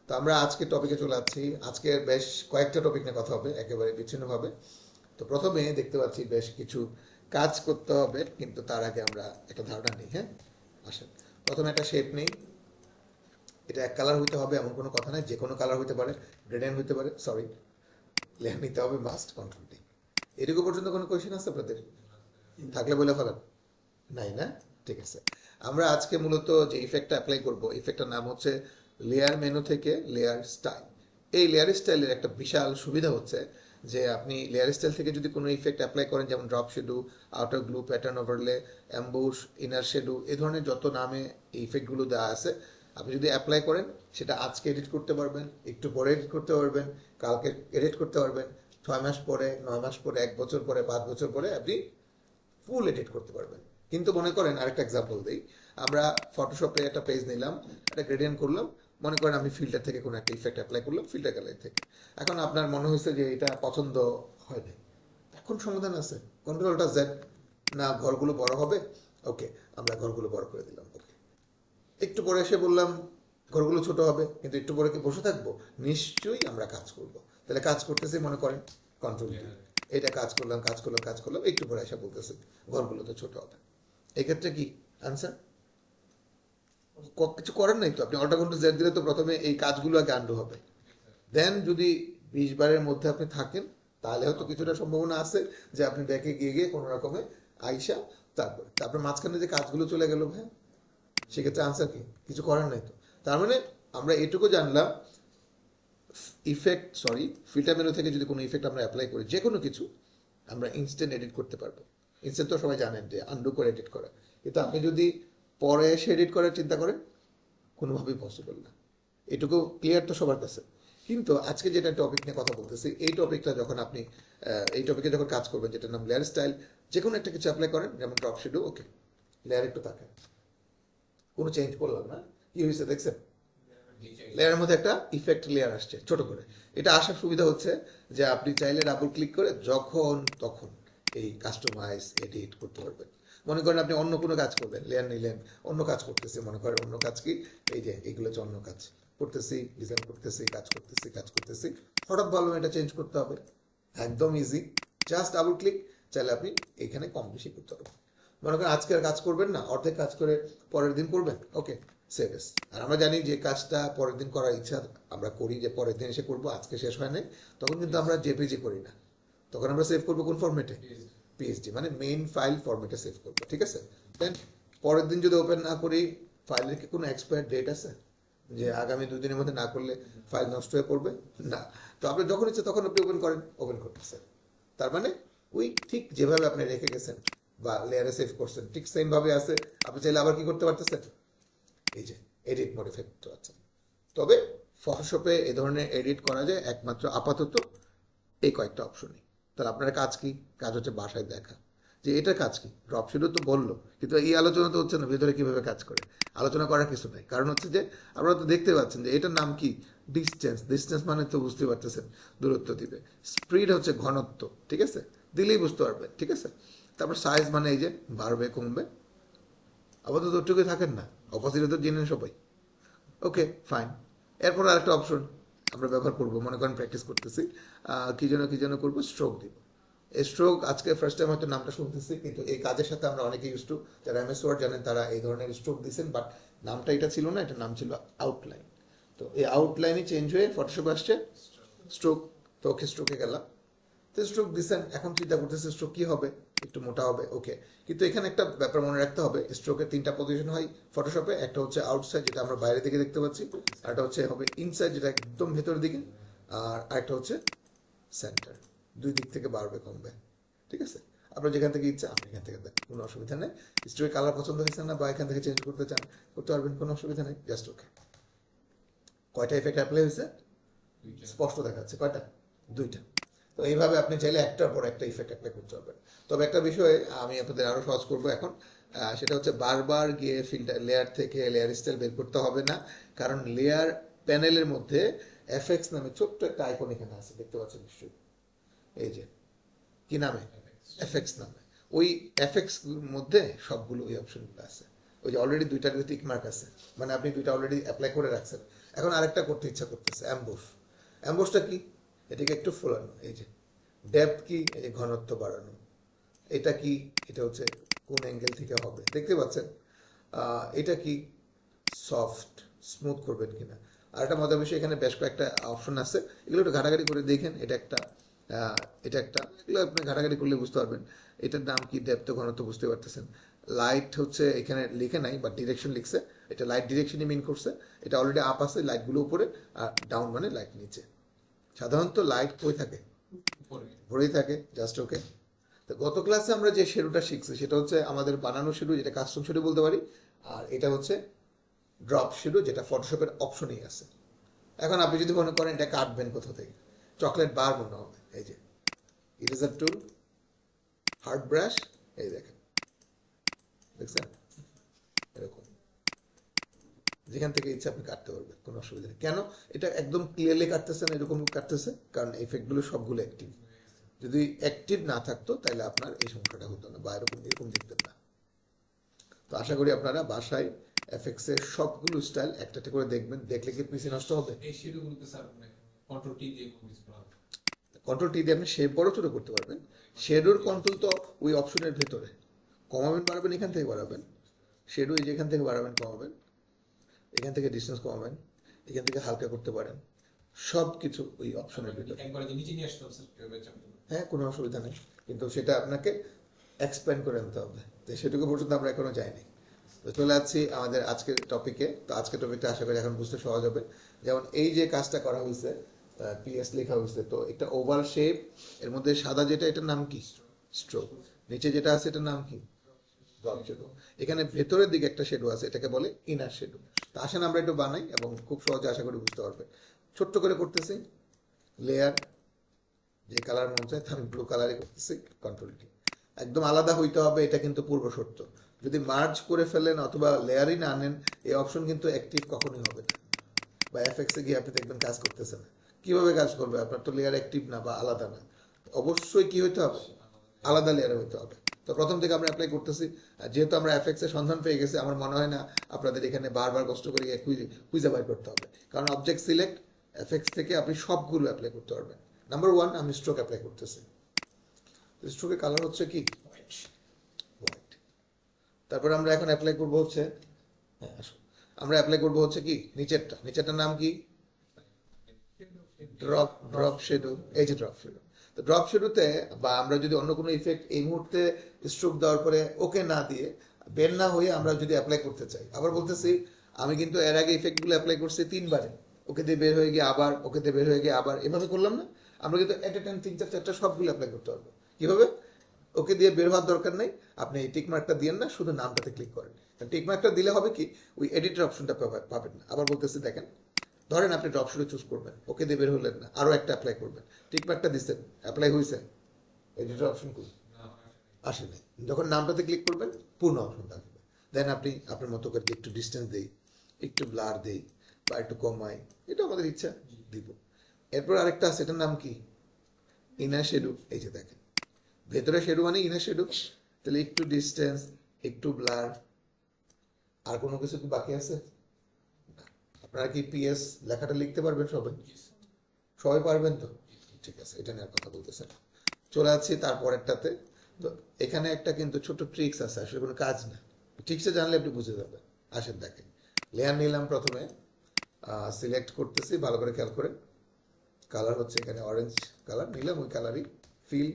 তো আমরা আজকে টপিকে চলে যাচ্ছি। আজকে বেশ কয়েকটা টপিক নিয়ে কথা হবে, একেবারে বিচ্ছিন্নভাবে। তো প্রথমে দেখতে পাচ্ছি বেশ কিছু কাজ করতে হবে, কিন্তু তার আগে আমরা একটা ধারণা নিই। হ্যাঁ, আসেন। প্রথমে একটা শেপ নেই। এটা এক কালার হইতে হবে এমন কোনো কথা নাই, যে কোনো কালার হইতে পারে, গ্রেডিয়েন্ট হইতে পারে, সরি, লেয়ার নিতে হবে, মাস্ট, কন্ট্রোল ডি। এটুকু পর্যন্ত কোনো কোয়েশ্চেন আছে আপনাদের? থাকলে বলে ফেলেন। নাই না? ঠিক আছে। আমরা আজকে মূলত যে ইফেক্টটা অ্যাপ্লাই করব, ইফেক্টটার নাম হচ্ছে লেয়ার মেনু থেকে লেয়ার স্টাইল। এই লেয়ার স্টাইলের একটা বিশাল সুবিধা হচ্ছে যে আপনি লেয়ার স্টাইল থেকে যদি কোনো ইফেক্ট অ্যাপ্লাই করেন, যেমন drop shadow, outer glue, pattern overlay, ambush, inner shadow, এই ধরনের যত নামে এই ইফেক্টগুলো দেওয়া আছে, আপনি যদি অ্যাপ্লাই করেন, সেটা আজকে এডিট করতে পারবেন, একটু পরে এডিট করতে পারবেন, কালকে এডিট করতে পারবেন, 6 মাস পরে, 9 মাস পরে, 1 বছর পরে, 5 বছর পরে আপনি ফুল এডিট করতে পারবেন। কিন্তু মনে করেন, আরেকটা এক্সাম্পল দিই, আমরা ফটোশপে একটা পেজ নিলাম, একটা গ্রেডিয়েন্ট করলাম, মনে করেন আমি ফিল্টার থেকে কোনো একটা ইফেক্ট অ্যাপ্লাই করলাম, ফিল্টার গ্যালারি থেকে। এখন আপনার মনে হয়েছে যে এটা পছন্দ হয়নি, এখন সমাধান আছে, কন্ট্রোলটা জেড, না ঘরগুলো বড় হবে, ওকে, আমরা ঘরগুলো বড় করে দিলাম, ওকে। একটু পরে এসে বললাম ঘরগুলো ছোট হবে, কিন্তু একটু পরে কি বসে থাকবো? নিশ্চয়ই আমরা কাজ করব। তাহলে কাজ করতেছি, মনে করেন কন্ট্রোল, এটা কাজ করলাম, একটু পরে এসে বলতেছে ঘরগুলো তো ছোট হবে। এক্ষেত্রে কি আনসার? কিছু করেন নাই তো, আপনি অল্টার কন্ট্রোল জেড দিলে তো প্রথমে এই কাজগুলো আগে আন্ডু হবে। দেন যদি 20 বারের মধ্যে আপনি থাকেন, তাহলে হয়তো কিছুটা সম্ভাবনা আছে যে আপনি ব্যাকে গিয়ে গিয়ে কোনো রকমে আইসা, তারপর মাঝখানে যে কাজগুলো চলে গেল, হ্যাঁ, সেক্ষেত্রে আনসার কি? কিছু করার নাই তো। তার মানে আমরা এটুকু জানলাম, ফিল্টার মেনু থেকে যদি কোনো ইফেক্ট আমরা অ্যাপ্লাই করি, যে কোনো কিছু, আমরা ইনস্ট্যান্ট এডিট করতে পারবো। ইনস্ট্যান্ট তো সবাই জানেন যে আন্ডু করে এডিট করা, কিন্তু আপনি যদি পরে এসে এডিট করার চিন্তা করেন, কোনোভাবেই পসিবল না। এটুকু ক্লিয়ার তো সবার কাছে। কিন্তু আজকে যেটা টপিক নিয়ে কথা বলতেছি, এই টপিকটা যখন আপনি এই টপিকে যখন কাজ করবেন, যেটার নাম লেয়ার স্টাইল, যে কোনো একটা কিছু অ্যাপ্লাই করেন, যেমন ড্রপ শিডু, ওকে, লেয়ার একটু তাকান, কোনো চেঞ্জ করলাম না, কি হয়েছে দেখছেন? লেয়ারের মধ্যে একটা ইফেক্ট লেয়ার আসছে ছোট করে। এটা আসার সুবিধা হচ্ছে যে আপনি চাইলে ডাবল ক্লিক করে যখন তখন এই কাস্টমাইজ এডিট করতে পারবেন। মনে করেন আপনি অন্য কোনো কাজ করবেন, লেয়ার নিলেন, অন্য কাজ করতেছি, মনে করেন অন্য কাজ কি, এই যে এগুলো হচ্ছে অন্য কাজ করতেছি, ডিজাইন করতেছি, কাজ করতেছি, হঠাৎ ভাবলাম এটা চেঞ্জ করতে হবে, একদম ইজি, জাস্ট ডাবল ক্লিক, চাইলে আপনি এখানে কম বেশি করতে পারবেন। মনে করেন আজকে আর কাজ করবেন না, অর্ধেক কাজ করে পরের দিন করবেন, ওকে, সেভ এস। আর আমরা জানি যে কাজটা পরের দিন করার ইচ্ছা আমরা করি, যে পরের দিন এসে করবো, আজকে শেষ হয় নাই, তখন কিন্তু আমরা জেপিজি করি না, তখন আমরা সেভ করবো কোন ফরম্যাটে? পিএসডি, মানে মেইন ফাইল ফরম্যাটে সেভ করবো, ঠিক আছে? দেন পরের দিন যদি ওপেন না করি, ফাইলের কি কোনো এক্সপায়ার ডেট আছে যে আগামী 2 দিনের মধ্যে না করলে ফাইল নষ্ট হয়ে পড়বে? না। তো আপনি যখন ইচ্ছে তখন আপনি ওপেন করেন, ওপেন করতেছেন। তার মানে ওই ঠিক যেভাবে আপনি রেখে গেছেন বা লেয়ারে সেভ করছেন, ঠিক সেম ভাবে আছে, আপনি চাইলে আবার কি করতে পারতেছেন, এই যে এডিট মডিফাই করতে পারছেন। তবে ফটোশপে এই ধরনের এডিট করা যায় একমাত্র আপাতত এই কয়েকটা অপশনই। তাহলে আপনার কাজ কি? কাজ হচ্ছে বাসায় দেখা যে এটা কাজ কি। ড্রপ শিডও তো বললো, কিন্তু এই আলোচনা তো হচ্ছে না ভেতরে কিভাবে কাজ করে, আলোচনা করার কিছু নাই। কারণ হচ্ছে যে আপনারা তো দেখতে পাচ্ছেন যে এটার নাম কি, ডিস্টেন্স। ডিস্টেন্স মানে তো বুঝতে পারতেছেন দূরত্ব দিবে। স্পিড হচ্ছে ঘনত্ব, ঠিক আছে, দিলেই বুঝতে পারবে, ঠিক আছে। তারপর সাইজ মানে এই যে বাড়বে কমবে, আপাতত ওটুকুই থাকেন না, অপোজিটে তো জেনেন সবাই, ওকে ফাইন। এরপর আরেকটা অপশন আমরা ব্যবহার করব, মনে করেন প্র্যাকটিস করতেছি, কি যেন করবো, স্ট্রোক দিব। এই স্ট্রোক আজকে ফার্স্ট টাইম হয়তো নামটা শুনতেছি, কিন্তু এই কাজের সাথে আমরা অনেকে ইউজ টু, যারা এমএস ওয়ার্ড জানেন তারা এই ধরনের স্ট্রোক দিচ্ছেন, বাট নামটা এটা ছিল না, এটার নাম ছিল আউটলাইন। তো এই আউটলাইনই চেঞ্জ হয়ে ফটোশপে আসছে স্ট্রোক। তো ওকে, স্ট্রোকে গেলাম, তো স্ট্রোক দিচ্ছেন, এখন চিন্তা করতেছে স্ট্রোক কি হবে, একটু মোটা হবে, ওকে। কিন্তু এখানে একটা ব্যাপার মনে রাখতে হবে, স্ট্রোকের 3টা পজিশন হয় ফটোশপে। একটা হচ্ছে আউটসাইড, যেটা আমরা বাইরে থেকে দেখতে পাচ্ছি, আর একটা হচ্ছে হবে ইনসাইড, যেটা একদম ভেতরের দিকে, আর আরেকটা হচ্ছে সেন্টার। দুই দিক থেকে বাড়বে কমবে, ঠিক আছে। আপনার যেখান থেকে ইচ্ছা আপনি এখান থেকে দেন, কোনো অসুবিধা নেই। স্ট্রোকের কালার পছন্দ হয়েছে না, বা এখান থেকে চেঞ্জ করতে চান, করতে পারবেন, কোনো অসুবিধা নেই, জাস্ট ওকে। কয়টা এফেক্ট অ্যাপ্লাই হয়েছে স্পষ্ট দেখাচ্ছে, কয়টা? 2টা। তো এইভাবে আপনি চাইলে একটার পর একটা ইফেক্ট অ্যাপ্লাই করতে পারবেন। তবে একটা বিষয়ে আমি আপনাদের আরো সহজ করবো এখন, সেটা হচ্ছে বারবার গিয়ে ফিল্টার লেয়ার থেকে লেয়ার স্টাইল বের করতে হবে না। কারণ লেয়ার প্যানেলের মধ্যে এফএক্স নামে ছোট্ট একটা আইকন এখানে আছে, দেখতে পাচ্ছেন নিশ্চয়ই, এই যে কি নামে, এফএক্স নামে। ওই এফএক্স মধ্যে সবগুলো ওই অপশনগুলো আছে। ওই যে অলরেডি 2টা টিক মার্ক আছে, মানে আপনি 2টা অলরেডি অ্যাপ্লাই করে রাখছেন। এখন আরেকটা করতে ইচ্ছা করতেছে, অ্যাম্বোস। অ্যাম্বোসটা কি? এটাকে একটু ফোলানো, এই যে ডেপথ কি, এই যে ঘনত্ব বাড়ানো। এটা কি? এটা হচ্ছে কোন অ্যাঙ্গেল থেকে হবে, দেখতে পাচ্ছেন। এটা কি? সফট, স্মুথ করবেন কিনা। আর একটা মজার বিষয়, এখানে বেশ কয়েকটা অপশন আছে, এগুলো একটু ঘাটাঘাটি করে দেখেন। এটা একটা, এটা একটা, এগুলো আপনি ঘাটাঘাটি করলে বুঝতে পারবেন। এটার নাম কি, ডেপথ ঘনত্ব বুঝতে পারতেছেন। লাইট হচ্ছে এখানে লিখে নাই, বাট ডিরেকশন লিখছে, এটা লাইট ডিরেকশনই মিন করছে। এটা অলরেডি আপ আছে, লাইটগুলো উপরে, আর ডাউন মানে লাইট নিচে। সাধারণত লাইট কই থাকে, ভরেই থাকে, জাস্ট ওকে। তো গত ক্লাসে আমরা যে শেডুটা শিখছি সেটা হচ্ছে আমাদের বানানো শেডু, যেটা কাস্টম শেডু বলতে পারি। আর এটা হচ্ছে ড্রপ শেডু, যেটা ফটোশপের অপশনেই আছে। এখন আপনি যদি মনে করেন এটা কাটবেন কোথা থেকে, চকলেট বার মনে হবে, এই যে ইরেজার টুল, হার্ড ব্রাশ, এই দেখেন, দেখছেন, এরকম যেখান থেকে ইচ্ছা আপনি কাটতে পারবেন, কোনো অসুবিধা নেই। কেন এটা একদম ক্লিয়ারলি কাটতেছে না, এরকম কাটতেছে? কারণ এফেক্টগুলো সবগুলো অ্যাক্টিভ। যদি অ্যাক্টিভ না থাকতো তাহলে আপনার এই সমস্যাটা হতো না, বা এরকম এরকম দেখতেন না। তো আশা করি আপনারা বাসায় এফএক্স এর সবগুলো স্টাইল একটা একটা করে দেখবেন, দেখলে কি পিসি নষ্ট হবে? এই শিডিউলগুলোতে স্যার মানে কন্ট্রোল টি দিয়ে মুভিজ করা হবে। কন্ট্রোল টি দিয়ে আপনি শেপ বড় ছোট করতে পারবেন। শেডোর কন্ট্রোল তো ওই অপশনের ভেতরে, কমাবেন বাড়াবেন এখান থেকে বাড়াবেন, শেডো এই যেখান থেকে বাড়াবেন কমাবেন, এখান থেকে ডিস্টেন্স কমাবেন, এখান থেকে হালকা করতে পারেন, সব কিছু ওই অপশনের ভিতরে। একবার যে নিচে নিয়ে আসতে হবে স্যার, কিভাবে চাপতে হবে? হ্যাঁ, কোনো অসুবিধা নেই, কিন্তু সেটা আপনাকে এক্সপ্যান্ড করে আনতে হবে, তো সেটুকু পর্যন্ত আমরা এখনো যাইনি। তো চলে যাচ্ছি আমাদের আজকের টপিকে। তো আজকের টপিকটা আশা করি এখন বুঝতে সহজ হবে। যেমন এই যে কাজটা করা হয়েছে, পিএস লেখা হয়েছে। তো একটা ওভাল শেপ, এর মধ্যে সাদা যেটা, এটার নাম কি? স্ট্রোক। নিচে যেটা আছে এটার নাম কি? Drop shadow. এখানে ভেতরের দিকে একটা শেডো আছে, এটাকে বলে ইনার শেডো। তো আসেন আমরা একটু বানাই এবং খুব সহজে আশা করি বুঝতে পারবে। ছোট্ট করে করতেছি, লেয়ার, যে কালার মন চায় আমি ব্লু কালারে করতেছি, কন্ট্রোল টি। একদম আলাদা হইতে হবে, এটা কিন্তু পূর্ব শর্ত। যদি মার্জ করে ফেলেন অথবা লেয়ারই না আনেন, এই অপশন কিন্তু অ্যাক্টিভ কখনোই হবে না, বা এফএক্স এ গিয়ে আপনি দেখবেন কাজ করতেছে না। কিভাবে কাজ করবে? আপনার তো লেয়ার অ্যাক্টিভ না বা আলাদা না, অবশ্যই কি হইতে হবে? আলাদা লেয়ারে হইতে হবে। তো প্রথম থেকে আমরা অ্যাপ্লাই করতেছি। আর যেহেতু আমরা এফএক্স এর সন্ধান পেয়ে গেছি, আমার মনে হয় না আপনাদের এখানে বারবার কষ্ট করে খুঁজে বাইর করতে হবে, কারণ অবজেক্ট সিলেক্ট, এফএক্স থেকে আপনি সবগুলো অ্যাপ্লাই করতে পারবেন। নাম্বার ওয়ান, আমি স্ট্রোক অ্যাপ্লাই করতেছি। স্ট্রোকের কালার হচ্ছে কি? হোয়াইট। তারপর আমরা এখন অ্যাপ্লাই করব হচ্ছে, হ্যাঁ আসো, আমরা অ্যাপ্লাই করব হচ্ছে কি নিচেরটা, নিচেরটার নাম কি? Drop shadow. এই যে ড্রপ শেডো। তো ড্রপ শেডোতে, বা আমরা যদি অন্য কোনো ইফেক্ট এই মুহূর্তে স্ট্রোক দেওয়ার পরে ওকে না দিয়ে, বের না হয়ে আমরা যদি অ্যাপ্লাই করতে চাই, আবার বলতেছি, আমি কিন্তু এর আগে ইফেক্টগুলো অ্যাপ্লাই করছি 3 বারে। ওকে দিয়ে বের হয়ে গিয়ে আবার, ওকে দিয়ে বের হয়ে গিয়ে আবার, এভাবে করলাম না? আমরা কিন্তু এট এ টাইম 3 4 4টা সবগুলো অ্যাপ্লাই করতে পারবো। কিভাবে? ওকে দিয়ে বের হওয়ার দরকার নেই, আপনি এই টিক মার্কটা দিয়েন না, শুধু নামটাতে ক্লিক করেন। টিক মার্কটা দিলে হবে কি, ওই এডিটর অপশনটা পাবেন না। আবার বলতেছি দেখেন, ধরেন আপনি ড্রপ শুরু চুজ করবেন, ওকে দিয়ে বের হলেন না, আরো একটা অ্যাপ্লাই করবেন, টিক মার্কটা দিচ্ছেন, অ্যাপ্লাই হয়েছে, এডিটর অপশন কই? আসে নাই। যখন নামটাতে ক্লিক করবেন, পূর্ণ অপশনটা আসবে। দেন আপনি আপনার মতো করে একটু ডিস্টেন্স দেই, একটু ব্লার দেই, বা একটু কমাই, এটা আমাদের ইচ্ছা, দিব। এরপর আরেকটা আছে, এটার নাম কি? Inner shadow. এই যে দেখেন, ভেতরে শেডো মানে ইনার শেডো। তাহলে একটু ডিস্টেন্স, একটু ব্লার, আর কোনো কিছু কি বাকি আছে? আপনারা কি পিএস লেখাটা লিখতে পারবেন সবাই? সবাই পারবেন তো? ঠিক আছে, এটা নিয়ে আর কথা বলতেছেন। চলে যাচ্ছি তারপরেরটাতে। তো এখানে একটা কিন্তু ছোট ট্রিক্স আছে, আসলে কোনো কাজ না, ট্রিক্সটা জানলে আপনি বুঝে যাবেন। আসেন দেখেন, লেয়ার নিলাম, প্রথমে সিলেক্ট করতেছি, ভালো করে খেয়াল করেন। কালার হচ্ছে এখানে অরেঞ্জ কালার নিলাম, ওই কালারই ফিল।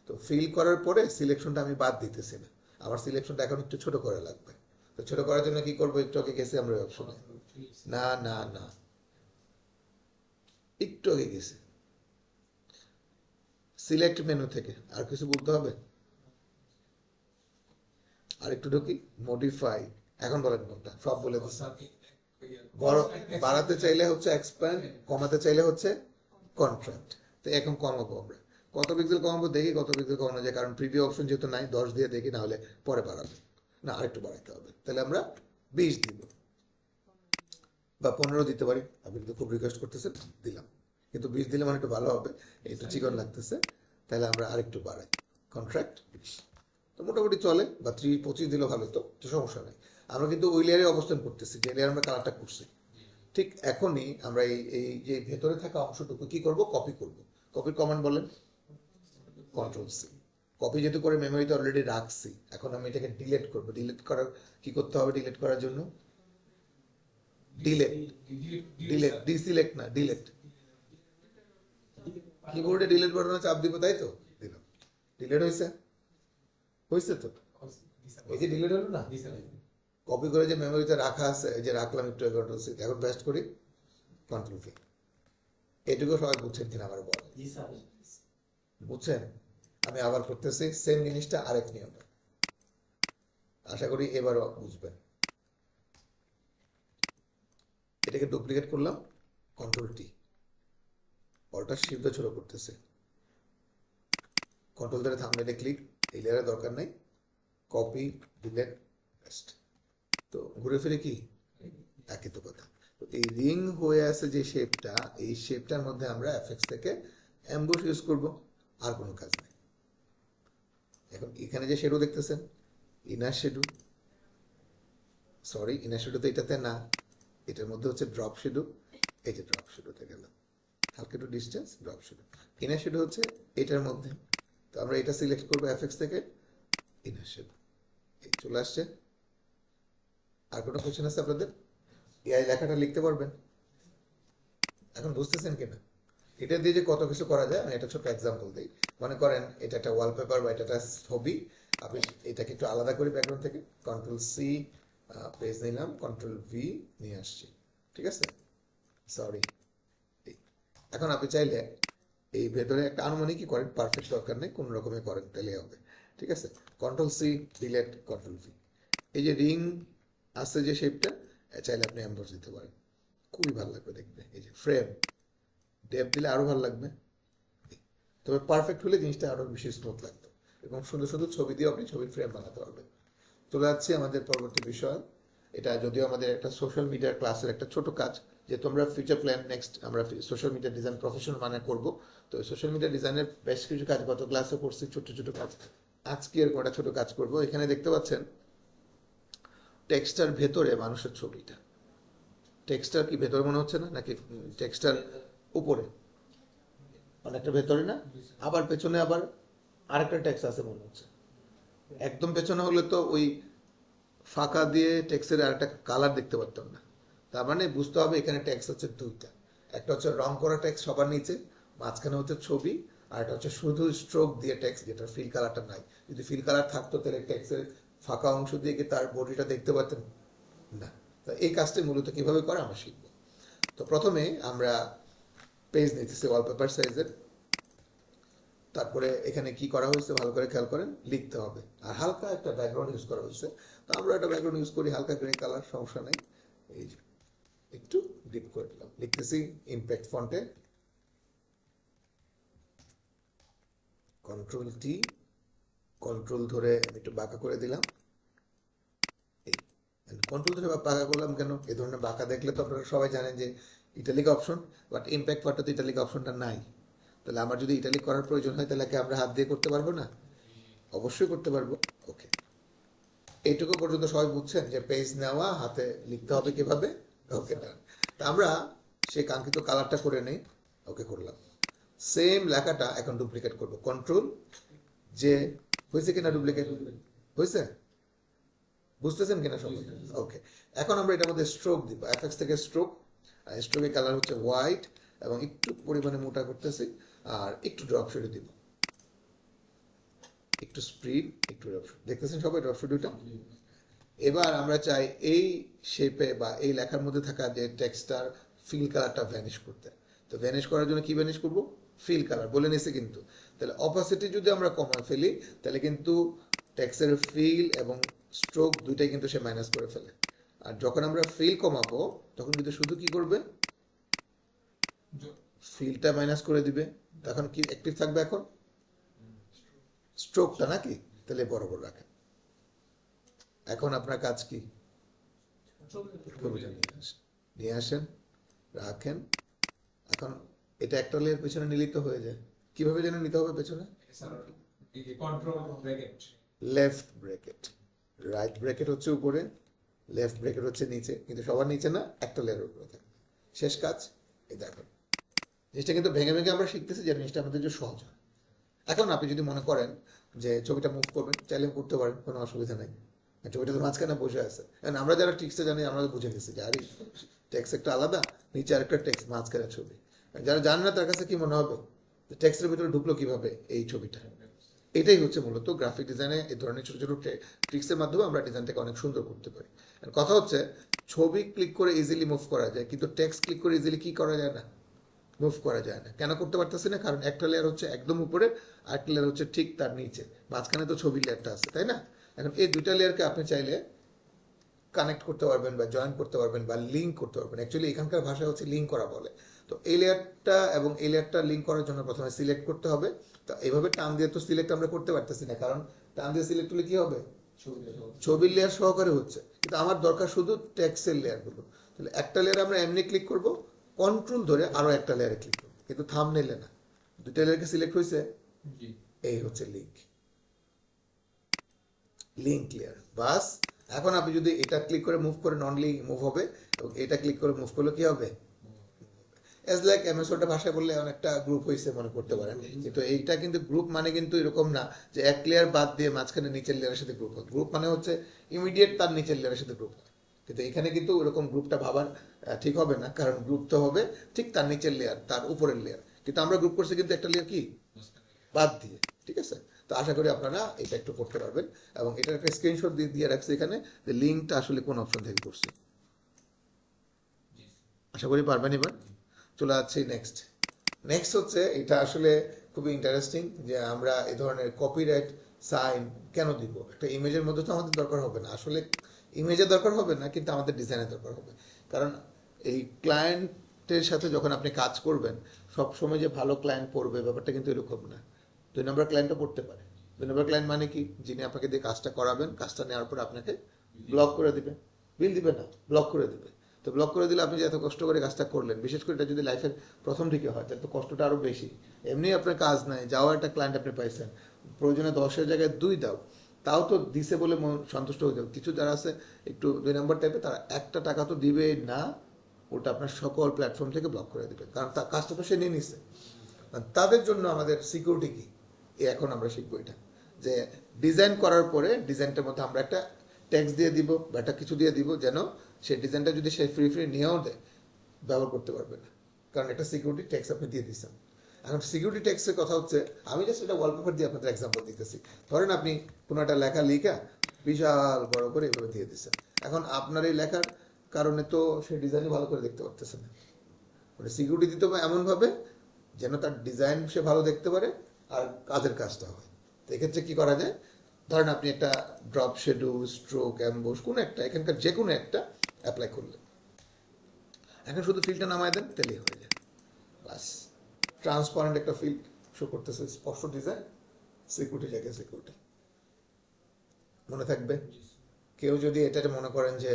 তো ফিল করার পরে সিলেকশনটা আমি বাদ দিতেছি না, আমার সিলেকশনটা এখন একটু ছোট করা লাগবে। তো ছোট করার জন্য কি করবো? একটু আগে গেছি আমরা ওই অপশনে, না না না, একটু আগে গেছি সিলেক্ট মেনু থেকে, আর কিছু বলতে হবে? আর একটু ঢুকি, মডিফাই। এখন বলেন কোনটা? সব বলে দিচ্ছি। বড়, বাড়াতে চাইলে হচ্ছে এক্সপ্যান্ড, কমাতে চাইলে হচ্ছে কন্ট্রাক্ট। তো এখন কমাবো আমরা, কত পিক্সেল কমাবো দেখি, কত পিক্সেল কমানো যায়, কারণ প্রিভিউ অপশন যেহেতু নাই, 10 দিয়ে দেখি, না হলে পরে বাড়াবো। না, আরেকটু বাড়াইতে হবে, তাহলে আমরা 20 দিব, বা 15 দিতে পারি। আপনি কিন্তু খুব রিকোয়েস্ট করতেছেন, দিলাম। কিন্তু 20 দিলে মানে একটু ভালো হবে, একটু চিকন লাগতেছে। তাহলে আমরা আরেকটু বাড়াই, কন্ট্রাক্ট 20। তো মোটামুটি চলে, বা 25 দিলেও ভালো, তো তো সমস্যা নেই। আমরা কিন্তু ওই লেয়ারে অবস্থান করতেছি, যে লেয়ার আমরা কালারটা করছি। ঠিক এখনই আমরা এই এই যে ভেতরে থাকা অংশটুকু কি করব? কপি করব। কপির কমান্ড বলেন? Control C. কপি যেহেতু করে মেমোরিতে অলরেডি রাখছি, এখন আমি এটাকে ডিলিট করব। ডিলিট করার কি করতে হবে? ডিলিট করার জন্য ডিলিট, ডিলিট, ডিসিলেক্ট না, ডিলিট। কিবোর্ডে ডিলিট বাটনে চাপ দিব, তাই তো? দিলাম, ডিলিট হয়েছে, হয়েছে তো? এই যে ডিলিট হলো না, কপি করে যে মেমোরিতে রাখা আছে, এই যে রাখলাম একটু, কন্ট্রোল সি। এখন পেস্ট করি, কন্ট্রোল ভি। এটুকু সবাই বুঝছেন কিনা আমার বলেন? বুঝছেন? আমি আবার করতেছি সেম জিনিসটা, আরেক নিয়মে। আশা করি এবারও বুঝবেন। এটাকে ডুপ্লিকেট করলাম, কন্ট্রোল টি, অলটা শিফট ছোট করতেছে, কন্ট্রোল ধরে থাম্বনেইলে ক্লিক, এই লেয়ারের দরকার নাই, কপি, ডিলিট, পেস্ট। তো ঘুরে ফিরে কি একই তো কথা। তো এই রিং হয়ে আছে যে শেপটা, এই শেপটার মধ্যে আমরা এফএক্স থেকে অ্যাম্বুশ ইউজ করব, আর কোনো কাজ নেই। এখন এখানে যে শেডো দেখতেছেন, inner shadow, sorry inner shadow তো এটাতে না, এটার মধ্যে হচ্ছে ড্রপ শেডো। এই যে ড্রপ শেডোতে গেলাম, হালকা একটু distance, drop shadow. Inner shadow হচ্ছে এটার মধ্যে, তো আমরা এটা সিলেক্ট করবো এফএক্স থেকে, ইনার শেডো। এই চলে আসছে। আর কোনো কোশ্চেন আছে আপনাদের? এআই লেখাটা লিখতে পারবেন? এখন বুঝতেছেন কিনা এটা দিয়ে যে কত কিছু করা যায়? আমি একটা ছোট এক্সাম্পল দিই। মনে করেন এটা একটা ওয়ালপেপার বা এটা একটা ছবি, আপনি এটাকে একটু আলাদা করি ব্যাকগ্রাউন্ড থেকে, কন্ট্রোল সি, পেজ নিলাম, কন্ট্রোল ভি নিয়ে আসছি, ঠিক আছে? সরি, এখন আপনি চাইলে এই ভেতরে একটা আনুমানিকই করেন, পারফেক্ট দরকার নেই, কোনো রকমে করেন তাহলে হবে। ঠিক আছে, control C, delete, control V. এই যে রিং আছে যে শেপটা, চাইলে আপনি এমবস দিতে পারেন, খুবই ভালো লাগবে দেখতে। এই যে ফ্রেম, ডেপ দিলে আরো ভালো লাগবে, তবে পারফেক্ট হলে জিনিসটা আরো বেশি স্মুথ লাগতো, এবং সুন্দর সুন্দর ছবি দিয়ে আপনি ছবির ফ্রেম বানাতে পারবেন। চলে যাচ্ছি আমাদের পরবর্তী বিষয়। এটা যদিও আমাদের একটা সোশ্যাল মিডিয়ার ক্লাসের একটা ছোট কাজ, যেহেতু আমরা ফিউচার প্ল্যান নেক্সট আমরা সোশ্যাল মিডিয়া ডিজাইন প্রফেশনাল মানে করব। তো সোশ্যাল মিডিয়া ডিজাইনের বেশ কিছু কাজ গত ক্লাসে করছি, ছোট ছোট কাজ। আজকে এরকম একটা ছোট কাজ করব। এখানে দেখতে পাচ্ছেন টেক্সটার ভেতরে মানুষের ছবিটা। টেক্সটার কি ভেতরে মনে হচ্ছে না, নাকি টেক্সটার উপরে? অনেকটা ভেতরে না, আবার পেছনে আবার আরেকটা টেক্সট আছে মনে হচ্ছে। একদম পেছনে হলে তো ওই ফাঁকা দিয়ে টেক্সের আর একটা কালার দেখতে পারতাম না। তার মানে বুঝতে হবে এখানে টেক্সট হচ্ছে দুইটা, একটা হচ্ছে রং করা টেক্সট সবার নিচে, মাঝখানে হচ্ছে ছবি, আর একটা হচ্ছে শুধু স্ট্রোক দিয়ে টেক্সট, যেটা ফিল কালারটা নাই। যদি ফিল কালার থাকতো তাহলে টেক্সের ফাঁকা অংশ দিয়ে কি তার বডিটা দেখতে পারতেন না। তো এই কাজটি মূলত কিভাবে করে আমরা শিখব। তো প্রথমে আমরা পেজ নিতেছি ওয়ালপেপার সাইজের। তারপরে এখানে কি করা হয়েছে ভালো করে খেয়াল করেন, লিখতে হবে। আর হালকা একটা ব্যাকগ্রাউন্ড ইউজ করা হয়েছে, তো আমরা একটা ব্যাকগ্রাউন্ড ইউজ করি হালকা গ্রে কালার, সমস্যা নেই। এই যে একটু ডিপ করে দিলাম, লিখতেছি ইমপ্যাক্ট ফন্টে, কন্ট্রোল টি, কন্ট্রোল ধরে আমি একটু বাঁকা করে দিলাম। এই কন্ট্রোল ধরে বাঁকা করলাম কেন? এই ধরনের বাঁকা দেখলে তো আপনারা সবাই জানেন যে ইটালিক অপশন, বাট ইমপ্যাক্ট ফন্টে ইটালিক অপশনটা নাই। তাহলে আমার যদি ইটালিক করার প্রয়োজন হয় তাহলে কি আমরা হাত দিয়ে করতে পারবো না? অবশ্যই করতে পারবো। ওকে, এইটুকু পর্যন্ত সবাই বুঝছেন যে পেজ নেওয়া, হাতে লিখতে হবে কিভাবে। ওকে, তা আমরা সেই কাঙ্ক্ষিত কালারটা করে নেই। ওকে করলাম। সেম লেখাটা এখন ডুপ্লিকেট করব, কন্ট্রোল যে, হয়েছে কিনা ডুপ্লিকেট হয়েছে, বুঝতেছেন কিনা সবাই? ওকে, এখন আমরা এটার মধ্যে স্ট্রোক দিব, এফএক্স থেকে স্ট্রোক। স্ট্রোকের কালার হচ্ছে হোয়াইট, এবং একটু পরিমাণে মোটা করতেছি, আর একটু ড্রপ শেডও দিব, একটু স্প্রিড, একটু ড্রপ শেড। দেখতেছেন সবাই ড্রপ শেডটা? এবার আমরা চাই এই শেপে বা এই লেখার মধ্যে থাকা যে টেক্সটার ফিল কালারটা ভ্যানিশ করতে। তো ভ্যানিশ করার জন্য কি ভ্যানিশ করব? ফিল কালার বলে নিছে কিন্তু। তাহলে অপাসিটি যদি আমরা কমায় ফেলি তাহলে কিন্তু টেক্সটের ফিল এবং স্ট্রোক দুইটাই কিন্তু সে মাইনাস করে ফেলে। আর যখন আমরা ফিল কমাবো তখন কিন্তু শুধু কি করবে, ফিলটা মাইনাস করে দিবে। তখন কি অ্যাক্টিভ থাকবে এখন? স্ট্রোকটা নাকি? তাহলে বরাবর রাখেন। এখন আপনার কাজ কি? ছবিটা নিয়ে আসেন, রাখেন। এখন এটা একটা লেয়ার পেছনে নিলেই তো হয়ে যায়। কিভাবে যেন নিতে হবে পেছনে? Control bracket, left bracket, right bracket হচ্ছে উপরে, লেফট ব্রেকেট হচ্ছে নিচে, কিন্তু সবার নিচে না, একটা লেয়ারের উপরে থাকে। শেষ কাজ। এই দেখুন জিনিসটা কিন্তু ভেঙে ভেঙে আমরা শিখতেছি, যে জিনিসটা আমাদের যে সহজ হয়। এখন আপনি যদি মনে করেন যে ছবিটা মুভ করবেন, চাইলে করতে পারেন, কোনো অসুবিধা নাই। ছবিটা তো মাঝখানে বসে আছে। আমরা যারা টেক্সটে জানি আমরা বুঝে গেছি যে আরে টেক্সট একটা আলাদা, নিচে আরেকটা টেক্সট, মাঝখানে ছবি। যারা জানে না তার কাছে কি মনে হবে টেক্সটের ভিতরে ঢুকলো কিভাবে এই ছবিটা। এটাই হচ্ছে মূলত গ্রাফিক ডিজাইনে এই ধরনের ছোট ছোট ট্রিক্সের মাধ্যমে আমরা ডিজাইনটাকে অনেক সুন্দর করতে পারি। কথা হচ্ছে ছবি ক্লিক করে ইজিলি মুভ করা যায়, কিন্তু টেক্সট ক্লিক করে ইজিলি কি করা যায় না, মুভ করা যায় না। কেন করতে পারতেছি না? কারণ একটা লেয়ার হচ্ছে একদম উপরে, আর একটা লেয়ার হচ্ছে ঠিক তার নিচে, মাঝখানে তো ছবির লেয়ারটা আছে, তাই না? এখন এই দুইটা লেয়ারকে আপনি চাইলে কানেক্ট করতে পারবেন, বা জয়েন করতে পারবেন, বা লিঙ্ক করতে পারবেন। অ্যাকচুয়ালি এখানকার ভাষা হচ্ছে লিঙ্ক করা বলে। তো এই লেয়ারটা এবং এই লেয়ারটা লিঙ্ক করার জন্য প্রথমে সিলেক্ট করতে হবে। তো এইভাবে টান দিয়ে তো সিলেক্ট আমরা করতে পারতেছি না, কারণ টান দিয়ে সিলেক্ট হলে কি হবে, ছবির লেয়ার সহকারে হচ্ছে। কিন্তু আমার দরকার শুধু টেক্সটের লেয়ারগুলো। তাহলে একটা লেয়ার আমরা এমনি ক্লিক করব, কন্ট্রোল ধরে আরো একটা লেয়ারে ক্লিক করব, কিন্তু থাম্বনেইলে না। দুটো লেয়ারকে সিলেক্ট হয়েছে, এই হচ্ছে লিঙ্ক, লিঙ্ক লেয়ার। বাস, এখন আপনি যদি এটা ক্লিক করে মুভ করেন অনলি মুভ হবে, এবং এটা ক্লিক করে মুভ করলে কি হবে, এজ লাইক অ্যামাজনটা ভাষায় বললে অনেকটা গ্রুপ হয়েছে মনে করতে পারেন। কিন্তু এইটা কিন্তু গ্রুপ মানে কিন্তু এরকম না যে এক লেয়ার বাদ দিয়ে মাঝখানে নিচের লেয়ারের সাথে গ্রুপ হয়। গ্রুপ মানে হচ্ছে ইমিডিয়েট তার নিচের লেয়ারের সাথে গ্রুপ হয়। কিন্তু এখানে কিন্তু ওরকম গ্রুপটা ভাবার ঠিক হবে না, কারণ গ্রুপ তো হবে ঠিক তার নিচের লেয়ার, তার উপরের লেয়ার। কিন্তু আমরা গ্রুপ করছি কিন্তু একটা লেয়ার কি বাদ দিয়ে। ঠিক আছে, তো আশা করি আপনারা এটা একটু করতে পারবেন, এবং এটার একটা স্ক্রিনশট দিয়ে দিয়ে রাখছি এখানে, যে লিঙ্কটা আসলে কোন অপশন থেকে করছি। আশা করি পারবেন। এবার চলে যাচ্ছি নেক্সট। নেক্সট হচ্ছে এটা আসলে খুবই ইন্টারেস্টিং যে আমরা এই ধরনের কপিরাইট সাইন কেন দিব? একটা ইমেজের মধ্যে তো আমাদের দরকার হবে না, আসলে ইমেজের দরকার হবে না, কিন্তু আমাদের ডিজাইনের দরকার হবে। কারণ এই ক্লায়েন্টের সাথে যখন আপনি কাজ করবেন, সব সময় যে ভালো ক্লায়েন্ট পড়বে ব্যাপারটা কিন্তু এরকম না। 2 নম্বর ক্লায়েন্টও পড়তে পারে। 2 নম্বর ক্লায়েন্ট মানে কি? যিনি আপনাকে দিয়ে কাজটা করাবেন, কাজটা নেওয়ার পর আপনাকে ব্লক করে দিবে, বিল দিবে না, ব্লক করে দিবে। তো ব্লক করে দিলে আপনি যে এত কষ্ট করে কাজটা করলেন, বিশেষ করে এটা যদি লাইফের প্রথম দিকে হয় তাহলে তো কষ্টটা আরো বেশি। এমনি আপনার কাজ নাই, যাওয়া একটা ক্লায়েন্ট আপনি পাইছেন, প্রয়োজনে 10-এর জায়গায় 2 দাও, তাও তো দিছে বলে মন সন্তুষ্ট হয়ে যাবে। কিছু যারা আছে একটু 2 নম্বর টাইপে, তারা একটা টাকা তো দিবে না, ওটা আপনার সকল প্ল্যাটফর্ম থেকে ব্লক করে দিবে, কারণ তার কাজটা তো সে নিয়ে নিছে। আর তাদের জন্য আমাদের সিকিউরিটি কি, এখন আমরা শিখবো এটা, যে ডিজাইন করার পরে ডিজাইনটার মধ্যে আমরা একটা ট্যাক্স দিয়ে দিব বা একটা কিছু দিয়ে দিব, যেন সেই ডিজাইনটা যদি সে ফ্রি ফ্রি নিয়েও দেয়, ব্যবহার করতে পারবে না, কারণ একটা সিকিউরিটি ট্যাক্স আপনি দিয়ে দিচ্ছেন। এখন সিকিউরিটি ট্যাক্সের কথা হচ্ছে, আমি জাস্ট এটা ওয়ালপেপার দিয়ে আপনাদের এক্সাম্পল দিতেছি। ধরেন আপনি কোনো একটা লেখা লিখা বিশাল বড় করে এভাবে দিয়ে দিচ্ছেন, এখন আপনার এই লেখার কারণে তো সে ডিজাইনই ভালো করে দেখতে পারতেছে না। মানে সিকিউরিটি দিতে হবে এমনভাবে যেন তার ডিজাইন সে ভালো দেখতে পারে আর কাজের কাজটা হয়। তো এক্ষেত্রে কি করা যায়? ধরেন আপনি একটা ড্রপ শেডো, স্ট্রোক, অ্যাম্বোস কোনো একটা, এখানকার যে কোনো একটা অ্যাপ্লাই করলেন, এখন শুধু ফিল্ডটা নামায় দেন, তেলেই হয়ে যায়। বাস, ট্রান্সপারেন্ট একটা ফিল্ড শো করতেছে, স্পষ্ট ডিজাইন, সিকিউরিটি জায়গায় সিকিউরিটি। মনে থাকবে? কেউ যদি এটা মনে করেন যে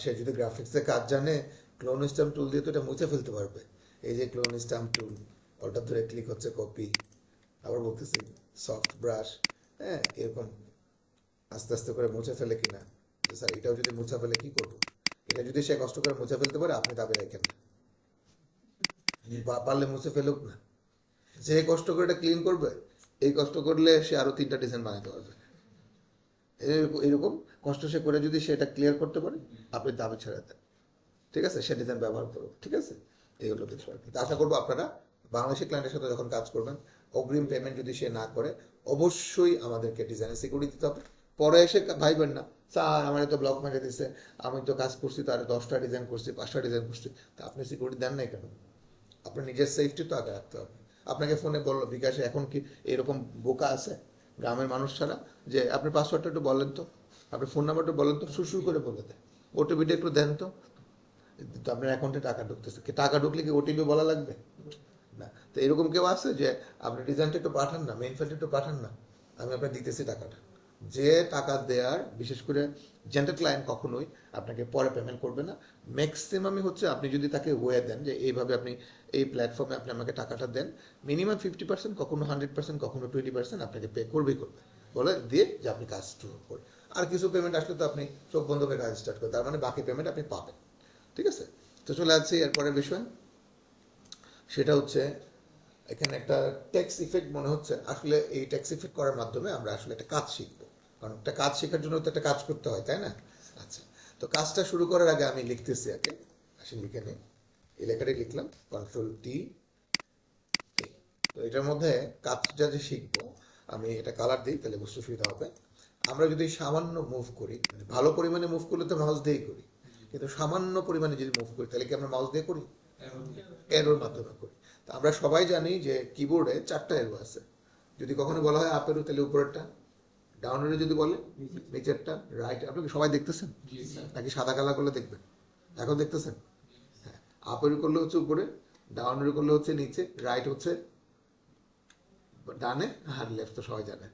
সে যদি গ্রাফিক্সের কাজ জানে, ক্লোন স্ট্যাম্প টুল দিয়ে তো এটা মুছে ফেলতে পারবে। এই যে ক্লোন স্ট্যাম্প টুল, ওটা ধরে ক্লিক হচ্ছে কপি, আবার বলতেছি সফট ব্রাশ, হ্যাঁ এরকম আস্তে আস্তে করে মুছে ফেলে কিনা, যে স্যার এটাও যদি মুছে ফেলে কি করবো? এটা যদি সে কষ্ট করে মুছে ফেলতে পারে, আপনি দাবি রাখেন না, পারলে মুছে ফেলুক না। যে কষ্ট করে এটা ক্লিন করবে, এই কষ্ট করলে সে আরো 3টা ডিজাইন বানাতে পারবে। এরকম কষ্ট সে করে যদি সেটা ক্লিয়ার করতে পারে, আপনি দাবি ছেড়ে দেন, ঠিক আছে, সে ডিজাইন ব্যবহার করুন, ঠিক আছে। এই হলো কিছু আর কি। তা আশা করবো আপনারা বাংলাদেশি ক্লায়েন্টের সাথে যখন কাজ করবেন, অগ্রিম পেমেন্ট যদি সে না করে, অবশ্যই আমাদেরকে ডিজাইনের সিকিউরিটি দিতে হবে। পরে এসে ভাইবেন না, স্যার আমার তো ব্লক মেরে দিছে, আমি তো কাজ করছি, তার 10টা ডিজাইন করছি, 5টা ডিজাইন করছি, তা আপনি সিকিউরিটি দেন নাই কেন? আপনার নিজের সেফটি তো আগে রাখতে হবে। আপনাকে ফোনে বললো বিকাশে, এখন কি এরকম বোকা আছে গ্রামের মানুষ ছাড়া, যে আপনি পাসওয়ার্ডটা একটু বলেন তো, আপনি ফোন নাম্বারটা বলেন তো, সুর করে বলে দেয়, ওটিপিটা একটু দেন তো। তো আপনার অ্যাকাউন্টে টাকা ঢুকতেছে, কি টাকা ঢুকলে কি ওটিপি বলা লাগবে? না। তো এরকম কেউ আছে যে আপনি ডিজাইনটা একটু পাঠান না, মেইন ফাইলটা একটু পাঠান না, আমি আপনার দিতেছি টাকাটা। যে টাকা দেওয়ার, বিশেষ করে জেন্টাল ক্লায়েন্ট কখনোই আপনাকে পরে পেমেন্ট করবে না। ম্যাক্সিমামই হচ্ছে আপনি যদি তাকে ওয়ে দেন যে এইভাবে আপনি এই প্ল্যাটফর্মে আপনি আমাকে টাকাটা দেন, মিনিমাম 50%, কখনো 100%, কখনো 20% আপনাকে পে করবেই করবে, বলে দিয়ে যে আপনি কাজ শুরু করুন। আর কিছু পেমেন্ট আসলে তো আপনি চোখ বন্ধ করে কাজ স্টার্ট করেন, তার মানে বাকি পেমেন্ট আপনি পাবেন, ঠিক আছে। তো চলে আসছি এরপরের বিষয়, সেটা হচ্ছে এখানে একটা ট্যাক্স ইফেক্ট মনে হচ্ছে। আসলে এই ট্যাক্স ইফেক্ট করার মাধ্যমে আমরা আসলে একটা কাজ শিখবো, কারণ একটা কাজ শেখার জন্য তো একটা কাজ করতে হয়, তাই না? আচ্ছা, তো কাজটা শুরু করার আগে আমি লিখতেছি আগে, আসলে লিখে নিই, এই লেখাটাই লিখলাম, Ctrl+T। তো এটার মধ্যে কাজটা যে শিখবো, আমি এটা কালার দিই, তাহলে বুঝতে সুবিধা হবে। আমরা যদি সামান্য মুভ করি, মানে ভালো পরিমাণে মুভ করলে তো মাউস দিয়েই করি, কিন্তু সামান্য পরিমাণে যদি মুভ করি তাহলে কি আমরা মাউস দিয়ে করি? এরোর মাধ্যমে করি। তো আমরা সবাই জানি যে কিবোর্ডে 4টা এরো আছে। যদি কখনো বলা হয় আপ এরো, তাহলে উপরেরটা, ডাউন এরো যদি বলে নিচেরটা, রাইট। আপনি কি সবাই দেখতেছেন নাকি সাদা কালা করলে দেখবেন? এখন দেখতেছেন? হ্যাঁ, আপ এরো করলে হচ্ছে উপরে, ডাউন এরো করলে হচ্ছে নিচে, রাইট হচ্ছে ডানে, আর লেফট তো সবাই জানে।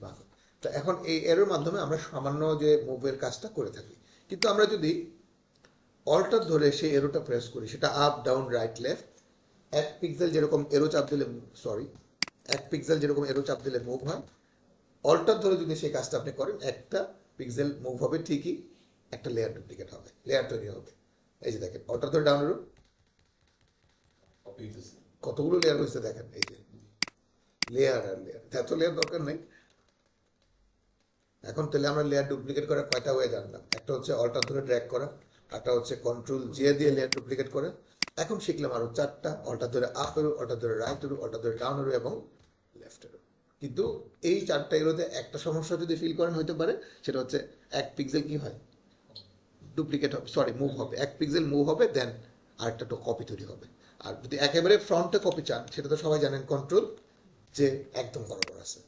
বাহ। তো এখন এই এরোর মাধ্যমে আমরা সামান্য যে মুভের কাজটা করে থাকি, কিন্তু আমরা যদি অল্টার ধরে সেই এরোটা প্রেস করি, সেটা up, down, right, left, 1 pixel যেরকম এরো চাপ দিলে, সরি, 1 পিক্সেল যেরকম এরো চাপ দিলে মুভ হয়, অল্টার ধরে যদি সেই কাজটা আপনি করেন, একটা পিক্সেল মুভ হবে ঠিকই, একটা লেয়ার ডুপ্লিকেট হবে, লেয়ার তৈরি হবে। এই যে দেখেন, অল্টার ধরে ডাউন এরো, কতগুলো লেয়ার হয়েছে দেখেন, এই যে লেয়ার আর লেয়ার, এত লেয়ার দরকার নেই। এখন তাহলে আমরা লেয়ার ডুপ্লিকেট করার কয়টা ওয়ে জানলাম, একটা হচ্ছে অল্টার ধরে ড্র্যাগ করা, একটা হচ্ছে Ctrl+J দিয়ে লেয়ার ডুপ্লিকেট করা। এখন শিখলাম আরো 4টা, অল্টার ধরে আপ এরো, অল্টার ধরে রাইট এরো, অল্টার ধরে ডাউন এরো এবং লেফট এরো। কিন্তু এই 4টা এরোতে একটা সমস্যা যদি ফিল করেন হইতে পারে, সেটা হচ্ছে 1 পিক্সেল কি হয়, ডুপ্লিকেট হবে, সরি মুভ হবে, 1 পিক্সেল মুভ হবে, দেন আরেকটা কপি তৈরি হবে। আর যদি একেবারে ফ্রন্টে কপি চান সেটা তো সবাই জানেন কন্ট্রোল যে একদম বরাবর আছে।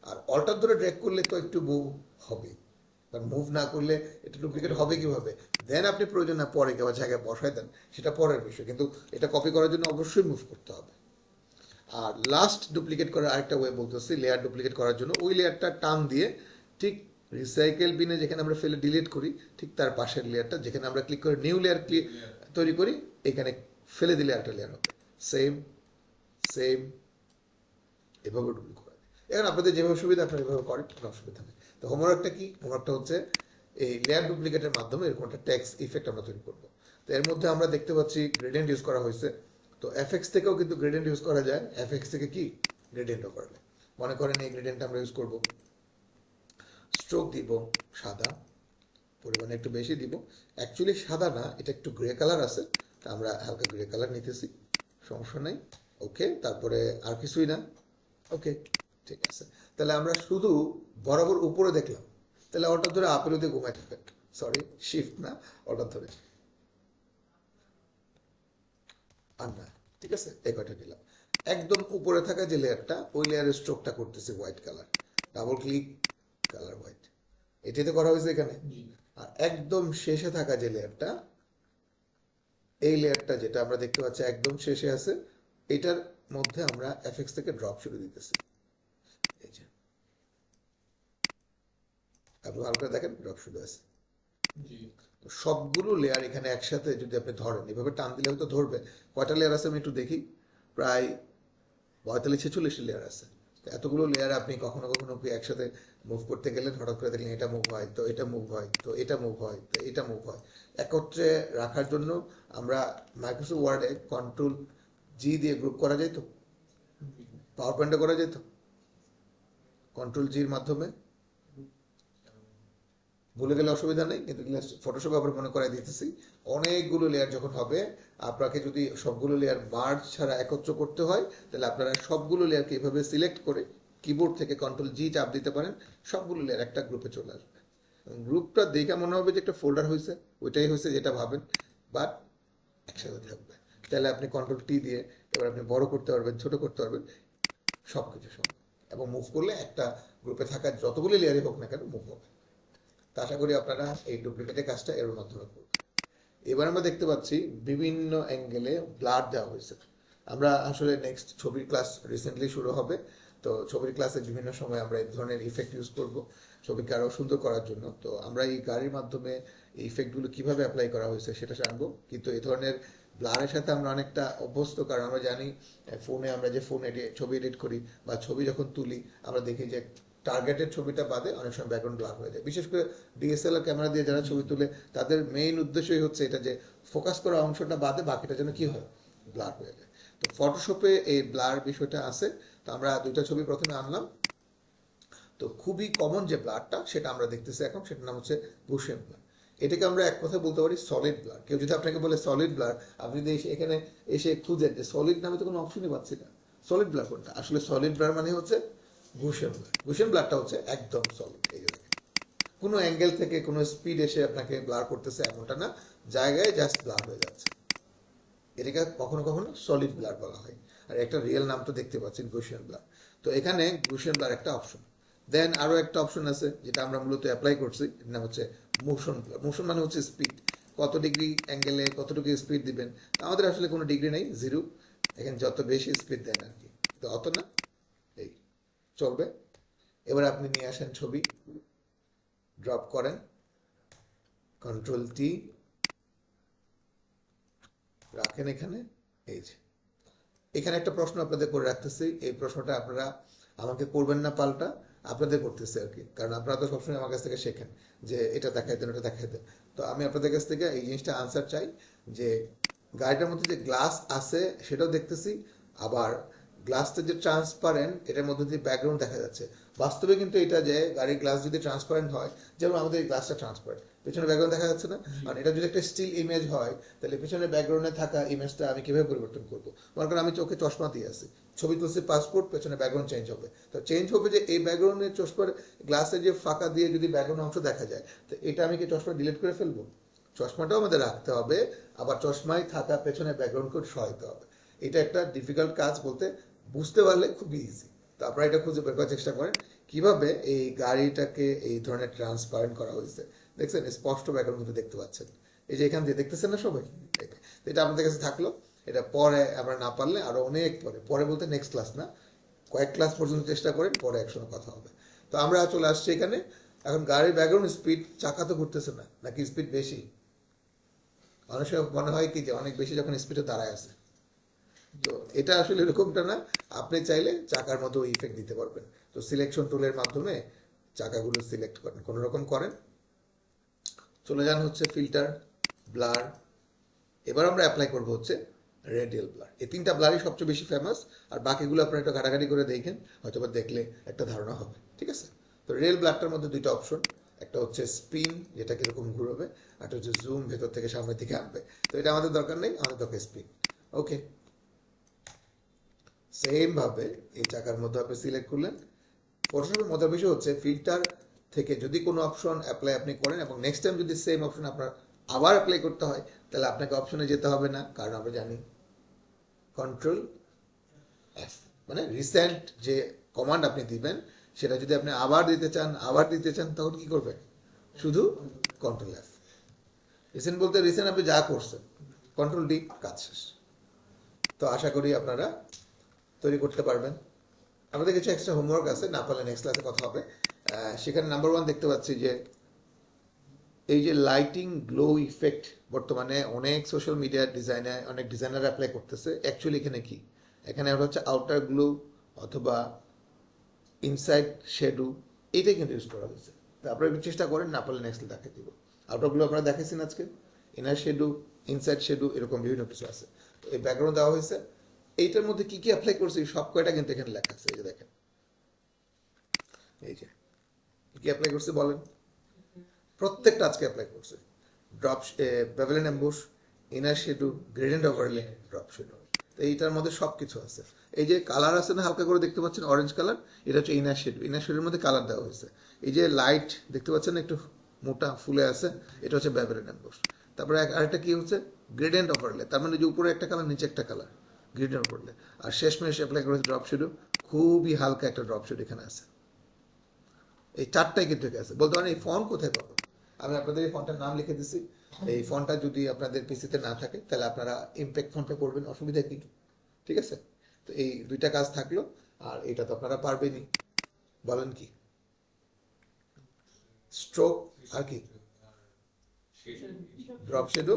আর অল্টার ধরে ড্র্যাগ করলে তো একটু মুভ হবে, কারণ মুভ না করলে এটা ডুপ্লিকেট হবে কিভাবে? দেন আপনি প্রয়োজন না পরে কেউ জায়গায় বসায় দেন, সেটা পরের বিষয়, কিন্তু এটা কপি করার জন্য অবশ্যই মুভ করতে হবে। আর লাস্ট ডুপ্লিকেট করার আরেকটা ওয়ে বলতেছি, লেয়ার ডুপ্লিকেট করার জন্য ওই লেয়ারটা টান দিয়ে ঠিক রিসাইকেল বিনে যেখানে আমরা ফেলে ডিলিট করি ঠিক তার পাশের লেয়ারটা যেখানে আমরা ক্লিক করে নিউ লেয়ার তৈরি করি, এখানে ফেলে দিলে একটা লেয়ার হবে। সেম সেম এভাবে ডুপ্লিকেট করা। এখন আপনাদের যেভাবে সুবিধা আপনারা এভাবে করেন, কোনো অসুবিধা নেই। তো হোমওয়ার্কটা কি? হোমওয়ার্কটা হচ্ছে এই লেয়ার ডুপ্লিকেটের মাধ্যমে এরকম একটা টেক্সট ইফেক্ট আমরা তৈরি করবো। তো এর মধ্যে আমরা দেখতে পাচ্ছি গ্রেডিয়েন্ট ইউজ করা হয়েছে। তো এফএক্স থেকেও কিন্তু গ্রেডিয়েন্ট ইউজ করা যায়, এফএক্স থেকে কি গ্রেডিয়েন্টও করা যায়। মনে করেন এই গ্রেডিয়েন্ট আমরা ইউজ করব, স্ট্রোক দিব সাদা, পরিমাণে একটু বেশি দিব। অ্যাকচুয়ালি সাদা না, এটা একটু গ্রে কালার আছে, তা আমরা হালকা গ্রে কালার নিতেছি, সমস্যা নাই। ওকে, তারপরে আর কিছুই না। ওকে, ঠিক আছে। তাহলে আমরা শুধু বরাবর উপরে দেখলাম, তাহলে অর্ডার ধরে আপেলতে ঘুমাই থাকেন, সরি শিফট না, অর্ডার ধরে আর না, ঠিক আছে। এই কয়টা দিলাম। একদম উপরে থাকা যে লেয়ারটা, ওই লেয়ারের স্ট্রোকটা করতেছি white colour, double click, colour white, এটাতে করা হয়েছে এখানে। আর একদম শেষে থাকা যে লেয়ারটা, এই লেয়ারটা যেটা আমরা দেখতে পাচ্ছি একদম শেষে আছে, এটার মধ্যে আমরা এফএক্স থেকে ড্রপ শুরু দিতেছি। এই যে আপনি ভালো করে দেখেন, ড্রপ শুরু আছে। তো সবগুলো লেয়ার এখানে একসাথে যদি আপনি ধরেন, এভাবে টান দিলে হয়তো ধরবে। কয়টা লেয়ার আছে আমি একটু দেখি, প্রায় 45-46 লেয়ার আছে। তো এতগুলো লেয়ার আপনি কখনো কখনো কি একসাথে মুভ করতে গেলেন, হঠাৎ করে দেখলেন এটা মুভ হয়, তো এটা মুভ হয়, তো এটা মুভ হয়, তো এটা মুভ হয়। একত্রে রাখার জন্য আমরা মাইক্রোসফট ওয়ার্ডে কন্ট্রোল জি দিয়ে গ্রুপ করা যেত, পাওয়ার পয়েন্টে করা যেত কন্ট্রোল জির মাধ্যমে। ভুলে গেলে অসুবিধা নেই, কিন্তু ফটোশপে আবার মনে করাই দিতেছি। অনেকগুলো লেয়ার যখন হবে, আপনাকে যদি সবগুলো লেয়ার মার্জ ছাড়া একত্র করতে হয়, তাহলে আপনারা সবগুলো লেয়ারকে এভাবে সিলেক্ট করে কিবোর্ড থেকে কন্ট্রোল জি চাপ দিতে পারেন, সবগুলো লেয়ার একটা গ্রুপে চলে আসবে। গ্রুপটা দেখে মনে হবে যে একটা ফোল্ডার হয়েছে, ওইটাই হয়েছে যেটা ভাবেন, বাট একসাথে থাকবে। তাহলে আপনি কন্ট্রোল টি দিয়ে এবার আপনি বড় করতে পারবেন, ছোট করতে পারবেন, সবকিছু সব। এবং মুভ করলে একটা গ্রুপে থাকা যতগুলো লেয়ারই হোক না কেন মুভ হবে। তা আশা করি আপনারা এই ডুপ্লিকেটের কাজটা এর মাধ্যমে করবেন। এবার আমরা দেখতে পাচ্ছি বিভিন্ন অ্যাঙ্গেলে ব্লার দেওয়া হয়েছে। আমরা আসলে নেক্সট ছবির ক্লাস রিসেন্টলি শুরু হবে, তো ছবির ক্লাসে বিভিন্ন সময় আমরা এই ধরনের ইফেক্ট ইউজ করব ছবিকে আরও সুন্দর করার জন্য। তো আমরা এই গাড়ির মাধ্যমে এই ইফেক্টগুলো কিভাবে অ্যাপ্লাই করা হয়েছে সেটা জানবো। কিন্তু এই ধরনের ব্লারের সাথে আমরা অনেকটা অভ্যস্ত, কারণ আমরা জানি ফোনে আমরা যে ফোন ছবি এডিট করি বা ছবি যখন তুলি, আমরা দেখি যে টার্গেটেড ছবিটা বাদে অনেক সময় ব্যাকগ্রাউন্ড ব্লার হয়ে যায়। বিশেষ করে ডিএসএলআর ক্যামেরা দিয়ে যারা ছবি তুলে, তাদের মেইন উদ্দেশ্যই হচ্ছে এটা যে ফোকাস করা অংশটা বাদে বাকিটা যেন কি হয়, ব্লার হয়ে যায়। তো ফটোশপে এই ব্লার বিষয়টা আছে। তো আমরা দুইটা ছবি প্রথমে আনলাম। তো খুবই কমন যে ব্লারটা সেটা আমরা দেখতেছি এখন, সেটার নাম হচ্ছে গুশেন ব্লার। এটাকে আমরা এক কথায় বলতে পারি সলিড ব্লার। কেউ যদি আপনাকে বলে সলিড ব্লার, আপনি যদি এখানে এসে খুঁজেন যে সলিড নামে তো কোনো অপশনই পাচ্ছি না, সলিড ব্লার কোনটা? আসলে সলিড ব্লার মানে হচ্ছে গুশেন ব্লার। গুশেন ব্লারটা হচ্ছে একদম সলিড। এই যে দেখেন, কোনো অ্যাঙ্গেল থেকে কোনো স্পিড এসে আপনাকে ব্লার করতেছে এমনটা না, জায়গায় জাস্ট ব্লার হয়ে যাচ্ছে। এটাকে কখনো কখনো সলিড ব্লার বলা হয়। আর একটা রিয়েল নাম তো দেখতে পাচ্ছেন, গুশিয়ান ব্লার। তো এখানে গুশিয়ান ব্লার একটা অপশন। দেন আরও একটা অপশন আছে যেটা আমরা মূলত অ্যাপ্লাই করছি, এর নাম হচ্ছে মোশন ব্লার। মোশন মানে হচ্ছে স্পিড, কত ডিগ্রি অ্যাঙ্গেলে কতটুকু স্পিড দিবেন। আমাদের আসলে কোনো ডিগ্রি নেই, জিরো। এখানে যত বেশি স্পিড দেন আর কি, তো অত না, এই চলবে। এবার আপনি নিয়ে আসেন ছবি, ড্রপ করেন, কন্ট্রোল টি, রাখেন এখানে। এই যে এখানে একটা প্রশ্ন আপনাদের করে রাখতেছি, এই প্রশ্নটা আপনারা আমাকে করবেন না, পাল্টা আপনাদের করতেছি আর কি, কারণ আপনারা তো সবসময় আমার কাছ থেকে শেখেন যে এটা দেখাই দেন, ওটা দেখাই দেন। তো আমি আপনাদের কাছ থেকে এই জিনিসটা আনসার চাই যে গাড়িটার মধ্যে যে গ্লাস আছে সেটাও দেখতেছি, আবার গ্লাসটা যে ট্রান্সপারেন্ট এটার মধ্যে দিয়ে ব্যাকগ্রাউন্ড দেখা যাচ্ছে। বাস্তবে কিন্তু এটা যে গাড়ির গ্লাস যদি ট্রান্সপারেন্ট হয়, যেমন আমাদের এই গ্লাসটা ট্রান্সপারেন্ট, পেছনে ব্যাকগ্রাউন্ড দেখা যাচ্ছে না, আর এটা যদি একটা স্টিল ইমেজ হয়, তাহলে পেছনে ব্যাকগ্রাউন্ডে থাকা ইমেজটা আমি কিভাবে পরিবর্তন করবো? মনে করেন আমি চোখে চশমা দিয়ে আছি, ছবি তুলছি পাসপোর্ট, পেছনে ব্যাকগ্রাউন্ড চেঞ্জ হবে। তো চেঞ্জ হবে যে এই ব্যাকগ্রাউন্ডের চশমার গ্লাসের যে ফাঁকা দিয়ে যদি ব্যাকগ্রাউন্ড অংশ দেখা যায়, তো এটা আমি কি চশমা ডিলিট করে ফেলবো? চশমাটাও আমাদের রাখতে হবে, আবার চশমায় থাকা পেছনে ব্যাকগ্রাউন্ডকেও সহায়তে হবে। এটা একটা ডিফিকাল্ট কাজ বলতে, বুঝতে পারলে খুবই ইজি। তো আপনারা এটা খুঁজে বের করার চেষ্টা করেন কিভাবে এই গাড়িটাকে এই ধরনের ট্রান্সপারেন্ট করা হয়েছে। দেখছেন স্পষ্ট ব্যাকগ্রাউন্ড কিন্তু দেখতে পাচ্ছেন, এই যে এখান দিয়ে দেখতেছেন না সবাই। তো এটা আপনাদের কাছে থাকলো, এটা পরে আমরা না পারলে আরো অনেক পরে, পরে বলতে নেক্সট ক্লাস না, কয়েক ক্লাস পর্যন্ত চেষ্টা করেন, পরে একসঙ্গে কথা হবে। তো আমরা চলে আসছি এখানে। এখন গাড়ির ব্যাকগ্রাউন্ড স্পিড, চাকা তো ঘুরতেছে না, নাকি স্পিড বেশি? অনেক সময় মনে হয় কি যে অনেক বেশি যখন স্পিডে দাঁড়ায় আছে। তো এটা আসলে এরকমটা না, আপনি চাইলে চাকার মতো ইফেক্ট দিতে পারবেন। তো সিলেকশন টুলের মাধ্যমে চাকাগুলো সিলেক্ট করেন, কোনো রকম করেন, চলে যান হচ্ছে ফিল্টার, ব্লার। এবার আমরা অ্যাপ্লাই করবো হচ্ছে রেডিয়াল ব্লার। এই তিনটা ব্লারই সবচেয়ে বেশি ফেমাস, আর বাকিগুলো আপনারা একটু ঘাটাঘাটি করে দেখেন, হয়তো বা দেখলে একটা ধারণা হবে। ঠিক আছে, তো রেডিয়াল ব্লারটার মধ্যে দুইটা অপশন, একটা হচ্ছে স্পিন, যেটা কিরকম ঘুরবে, আর একটা হচ্ছে জুম, ভেতর থেকে সামনের দিকে আনবে। তো এটা আমাদের দরকার নেই, আমাদের দরকার স্পিন। ওকে, সেম ভাবে এই চাকার মধ্যে আপনি সিলেক্ট করলেন। ফটোশপের মজার বিষয় হচ্ছে ফিল্টার থেকে যদি কোনো অপশন অ্যাপ্লাই আপনি করেন এবং নেক্সট টাইম যদি সেম অপশন আপনার আবার অ্যাপ্লাই করতে হয়, তাহলে আপনাকে অপশনে যেতে হবে না, কারণ আমরা জানি কন্ট্রোল এফ, মানে রিসেন্ট যে কমান্ড আপনি দিবেন সেটা যদি আপনি আবার দিতে চান তখন কি করবেন? শুধু কন্ট্রোল এফ। রিসেন্ট বলতে রিসেন্ট আপনি যা করছেন, কন্ট্রোল ডি, কাজ শেষ। তো আশা করি আপনারা তৈরি করতে পারবেন। আমাদের কিছু এক্সট্রা হোমওয়ার্ক আছে, না পারলে নেক্সট ক্লাসে কথা হবে। সেখানে নাম্বার 1 দেখতে পাচ্ছি যে এই যে লাইটিং গ্লো ইফেক্ট বর্তমানে অনেক সোশ্যাল মিডিয়া ডিজাইনে অনেক ডিজাইনার অ্যাপ্লাই করতেছে। অ্যাকচুয়ালি এখানে কি, এখানে ওটা হচ্ছে আউটার গ্লো অথবা ইনসাইড শেডো, এইটাই কিন্তু ইউজ করা হয়েছে। তো আপনারা একটু চেষ্টা করেন, না পারলে নেক্সট দেখাই দিব। আউটার গ্লো আপনারা দেখেছেন আজকে, ইনার শেডো, ইনসাইড শেডো, এরকম বিভিন্ন কিছু আছে। তো এই ব্যাকগ্রাউন্ড দেওয়া হয়েছে, এইটার মধ্যে কি কি অ্যাপ্লাই করছে সব কয়টা কিন্তু এখানে লেখা আছে। এই যে দেখেন, এই যে কি অ্যাপ্লাই করছে বলেন, প্রত্যেকটা আজকে অ্যাপ্লাই করছে। Drop pavilion emboss, inner shadow, gradient overlay, drop shadow. তো এইটার মধ্যে সব কিছু আছে। এই যে কালার আছে না, হালকা করে দেখতে পাচ্ছেন অরেঞ্জ কালার, এটা হচ্ছে ইনার শেডো। ইনার শেডোর মধ্যে কালার দেওয়া হয়েছে। এই যে লাইট দেখতে পাচ্ছেন একটু মোটা ফুলে আছে, এটা হচ্ছে প্যাভিলিয়ন এমবুশ। তারপরে আরেকটা কি হচ্ছে গ্রেডিয়েন্ট ওভারলে, তার মানে যে উপরে একটা কালার নিচে একটা কালার, গ্রেডিয়েন্ট ওভারলে। আর শেষমেশ অ্যাপ্লাই করেছে ড্রপ শেডো, খুবই হালকা একটা ড্রপ শেডো এখানে আছে। এই চারটাই কিন্তু আছে। বলতে পারেন এই ফন্ট কোথায় পাবো, আমি আপনাদের এই ফন্টটার নাম লিখে দিচ্ছি। এই ফন্টটা যদি আপনাদের পিসিতে না থাকে তাহলে আপনারা ইমপ্যাক্ট ফন্টে করবেন, অসুবিধা কি? ঠিক আছে, তো এই দুইটা কাজ থাকলো, আর এটা তো আপনারা পারবেনই। বলেন কি, স্ট্রোক আর কি ড্রপ শেডো,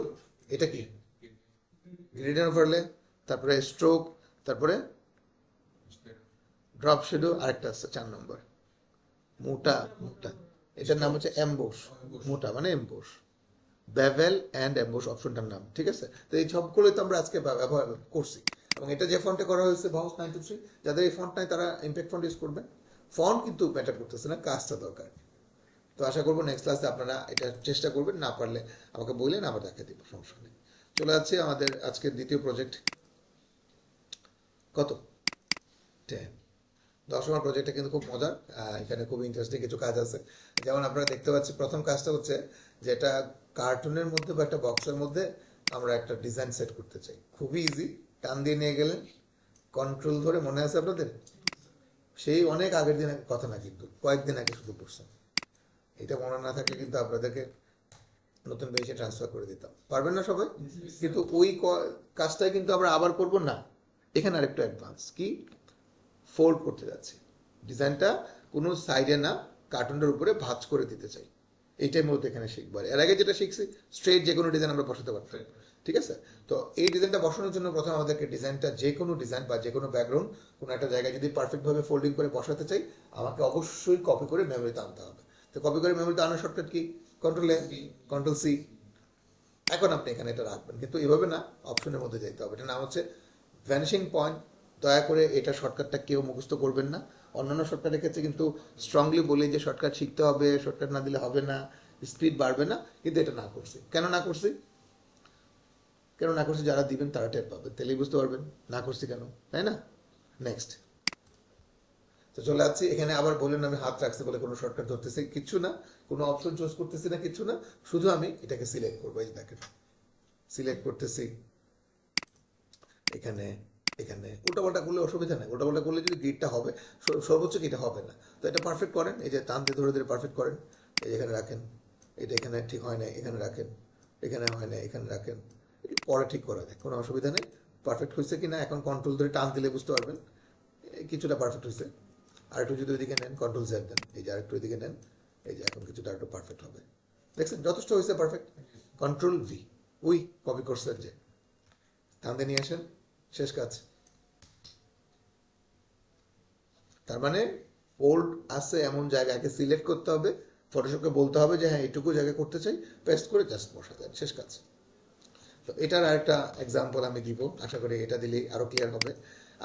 এটা কি গ্রেডিয়েন্ট ওভারলে, তারপরে স্ট্রোক, তারপরে ড্রপ শেডো, আরেকটা আছে 4 নম্বর মোটা মোটা, এটার নাম হচ্ছে এমবোস। মোটা মানে এমবোস, বেভেল অ্যান্ড এমবোস অপশনটার নাম। ঠিক আছে, তো এই সবগুলোই তো আমরা আজকে ব্যবহার করছি। এবং এটা যে ফন্টে করা হয়েছে ভাউস 923, যাদের এই ফন্ট নাই তারা ইমপ্যাক্ট ফন্ট ইউজ করবেন। ফন্ট কিন্তু ম্যাটার করতেছে না, কাজটা দরকার। তো আশা করবো নেক্সট ক্লাসে আপনারা এটা চেষ্টা করবেন, না পারলে আমাকে বললেন, আবার দেখা দিব, সমস্যা নেই। চলে যাচ্ছে আমাদের আজকের দ্বিতীয় প্রজেক্ট। কত 10। 10 নম্বর প্রজেক্টটা কিন্তু খুব মজার, এখানে খুব ইন্টারেস্টিং কিছু কাজ আছে। যেমন আপনারা দেখতে পাচ্ছি প্রথম কাজটা হচ্ছে যেটা কার্টুনের মধ্যে বা একটা বক্সের মধ্যে আমরা একটা ডিজাইন সেট করতে চাই। খুবই ইজি, টান দিয়ে নিয়ে গেলেন, কন্ট্রোল ধরে, মনে আছে আপনাদের? সেই অনেক আগের দিনের কথা না, কিন্তু কয়েকদিন আগে শুধু করছেন। এটা মনে না থাকলে কিন্তু আপনাদেরকে নতুন বেশি ট্রান্সফার করে দিতাম, পারবেন না সবাই। কিন্তু ওই কাজটাই কিন্তু আমরা আবার করব না। এখানে আরেকটু অ্যাডভান্স কি, ফোল্ড করতে যাচ্ছি ডিজাইনটা, কোনো সাইডে না, কার্টুনের উপরে ভাঁজ করে দিতে চাই। এইটাই মূলত এখানে শিখবার। এর আগে যেটা শিখছি স্ট্রেট যে কোনো ডিজাইন আমরা বসাতে পারতাম। ঠিক আছে, তো এই ডিজাইনটা বসানোর জন্য প্রথমে আমাদেরকে ডিজাইনটা, যে কোনো ডিজাইন বা যে কোনো ব্যাকগ্রাউন্ড কোনো একটা জায়গায় যদি পারফেক্টভাবে ফোল্ডিং করে বসাতে চাই, আমাকে অবশ্যই কপি করে মেমোরিতে আনতে হবে। তো কপি করে মেমোরিতে আনার শর্টকাট কি, কন্ট্রোল এ, কন্ট্রোল সি। এখন আপনি এখানে এটা রাখবেন, কিন্তু এভাবে না, অপশনের মধ্যে যেতে হবে। এটা নাম হচ্ছে ভ্যানিশিং পয়েন্ট। দয়া করে এটা শর্টকাটটা কেউ মুখস্থ করবেন না। অন্যান্য শর্টকাটের ক্ষেত্রে কিন্তু স্ট্রংলি বলি যে শর্টকাট শিখতে হবে, শর্টকাট না দিলে হবে না, স্পিড বাড়বে না। কিন্তু এটা না করছি কেন, না করছি কেন না করছি, যারা দিবেন তারা টের পাবে, তাহলেই বুঝতে পারবেন না করছি কেন, তাই না? নেক্সট, তো চলে যাচ্ছি এখানে, আবার বললেন আমি হাত রাখছি বলে কোনো শর্টকাট ধরতেছি কিচ্ছু না, কোনো অপশন চুজ করতেছি না, কিচ্ছু না, শুধু আমি এটাকে সিলেক্ট করবো। এই যে দেখেন সিলেক্ট করতেছি এখানে, এখানে উল্টাপাল্টা করলে অসুবিধা নেই, উল্টাপাল্টা করলে যদি গ্রিডটা হবে সর্বোচ্চ কি এটা হবে না। তো এটা পারফেক্ট করেন, এই যে টান দিয়ে ধরে ধরে পারফেক্ট করেন, এই যে এখানে রাখেন, এটা এখানে ঠিক হয় না এখানে রাখেন, এখানে হয় না এখানে রাখেন, এটা পরে ঠিক করা যায়, কোনো অসুবিধা নেই। পারফেক্ট হয়েছে কি না এখন কন্ট্রোল ধরে টান দিলে বুঝতে পারবেন কিছুটা পারফেক্ট হয়েছে। আর একটু যদি ওইদিকে নেন কন্ট্রোল জেড দেন, এই যে আরেকটু ওইদিকে নেন, এই যে এখন কিছুটা একটু পারফেক্ট হবে। দেখছেন যথেষ্ট হয়েছে perfect. Control V, we copy করছেন যে টান দিয়ে নিয়ে আসেন, শেষ কাজ। তার মানে ফোল্ড আছে এমন জায়গাকে সিলেক্ট করতে হবে, ফটোশপকে বলতে হবে যে হ্যাঁ এইটুকু জায়গা করতে চাই, পেস্ট করে জাস্ট বসা দেন, শেষ কাজ। তো এটার আরেকটা এক্সাম্পল আমি দিব, আশা করি এটা দিলেই আরো ক্লিয়ার হবে।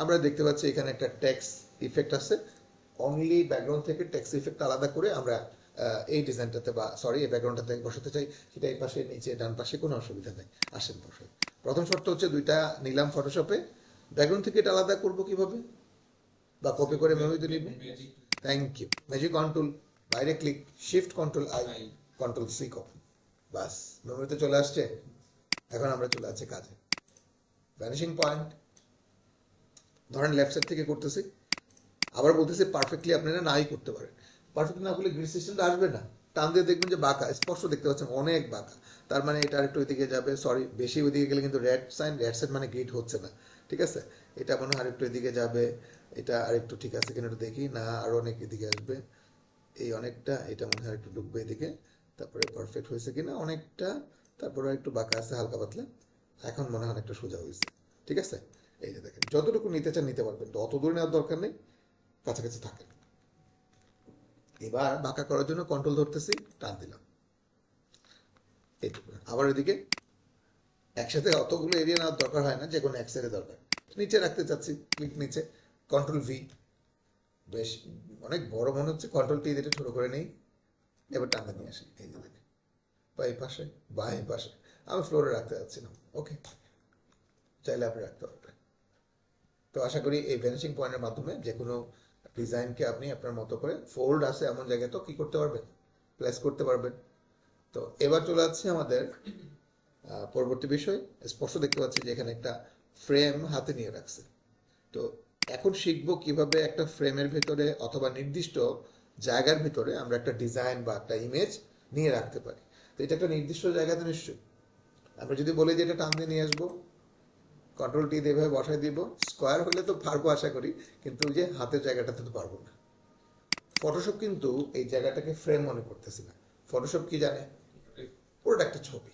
আমরা দেখতে পাচ্ছি এখানে একটা টেক্সট ইফেক্ট আছে, অনলি ব্যাকগ্রাউন্ড থেকে টেক্সট ইফেক্ট আলাদা করে আমরা এই ডিজাইনটাতে বা সরি এই ব্যাকগ্রাউন্ডটাতে বসাতে চাই, সেটা এই পাশে নিচে ডান পাশে কোনো অসুবিধা নেই, আসেন বসে। প্রথম শর্ত হচ্ছে দুইটা নিলাম ফটোশপে, ব্যাকগ্রাউন্ড থেকে এটা আলাদা করবো কিভাবে, বা কপি করে মেমোরিতে নিব। Magic thank you, magic control, বাইরে click, shift control I, I control C copy, বাস মেমোরিতে চলে আসছে। এখন আমরা চলে যাচ্ছি কাজে। ভ্যানিশিং পয়েন্ট ধরেন লেফট সাইড থেকে করতেছি, আবার বলতেছি পারফেক্টলি আপনারা নাই করতে পারেন, পারফেক্ট না করলে গ্রিড সিস্টেমটা আসবে না, টান দিয়ে দেখবেন যে বাঁকা, স্পষ্ট দেখতে পাচ্ছেন অনেক বাঁকা। তার মানে এটা আরেকটু ওইদিকে যাবে, সরি বেশি ওইদিকে গেলে কিন্তু রেড সাইন, রেড সাইড মানে গ্রিড হচ্ছে না, ঠিক আছে। এটা মনে হয় আরেকটু এদিকে যাবে, এটা আরেকটু ঠিক আছে কিনা একটু দেখি, না আরো অনেক এদিকে আসবে, এই অনেকটা, এটা মনে হয় একটু ঢুকবে এদিকে, তারপরে পারফেক্ট হয়েছে কিনা অনেকটা, তারপরে একটু বাঁকা আছে হালকা পাতলা, এখন মনে হয় একটা সোজা হয়েছে, ঠিক আছে। এই যে দেখেন যতটুকু নিতে চান নিতে পারবেন, তো অত দূরে নেওয়ার দরকার নেই, কাছাকাছি থাকেন। এবার বাঁকা করার জন্য কন্ট্রোল ধরতেছি, টান দিলাম এইটুকু, আবার এদিকে একসাথে অতগুলো এরিয়া নেওয়ার দরকার হয় না, যে কোনো এক সাইডে দরকার, নিচে রাখতে চাচ্ছি, ক্লিক নিচে, কন্ট্রোল ভি, বেশ অনেক বড় মনে হচ্ছে, কন্ট্রোল টি দিয়ে ছোট করে নেই, এবার টানতে নিয়ে আসি, এই যে দেখেন বা এই পাশে বা এই পাশে, আমি ফ্লোরে রাখতে যাচ্ছিলাম, ওকে চাইলে আপনি রাখতে পারবেন। তো আশা করি এই ভ্যানিশিং পয়েন্টের মাধ্যমে যে কোনো ডিজাইনকে আপনি আপনার মতো করে, ফোল্ড আছে এমন জায়গায় তো কি করতে পারবেন, প্লেস করতে পারবেন। তো এবার চলে যাচ্ছে আমাদের পরবর্তী বিষয়। স্পষ্ট দেখতে পাচ্ছি যে এখানে একটা ফ্রেম হাতে নিয়ে রাখছে। তো এখন শিখবো কিভাবে একটা ফ্রেমের ভিতরে অথবা নির্দিষ্ট জায়গার ভিতরে আমরা একটা ডিজাইন বা একটা ইমেজ নিয়ে রাখতে পারি। তো এটা একটা নির্দিষ্ট জায়গাতে নিশ্চয়ই, আমরা যদি বলি যে এটা টান দিয়ে নিয়ে আসবো, কন্ট্রোল টি দিয়ে এভাবে বসাই দিব, স্কোয়ার হলে তো পারবো আশা করি, কিন্তু ওই যে হাতের জায়গাটাতে তো পারবো না। ফটোশপ কিন্তু এই জায়গাটাকে ফ্রেম মনে করতেছি না, ফটোশপ কি জানে, পুরোটা একটা ছবি।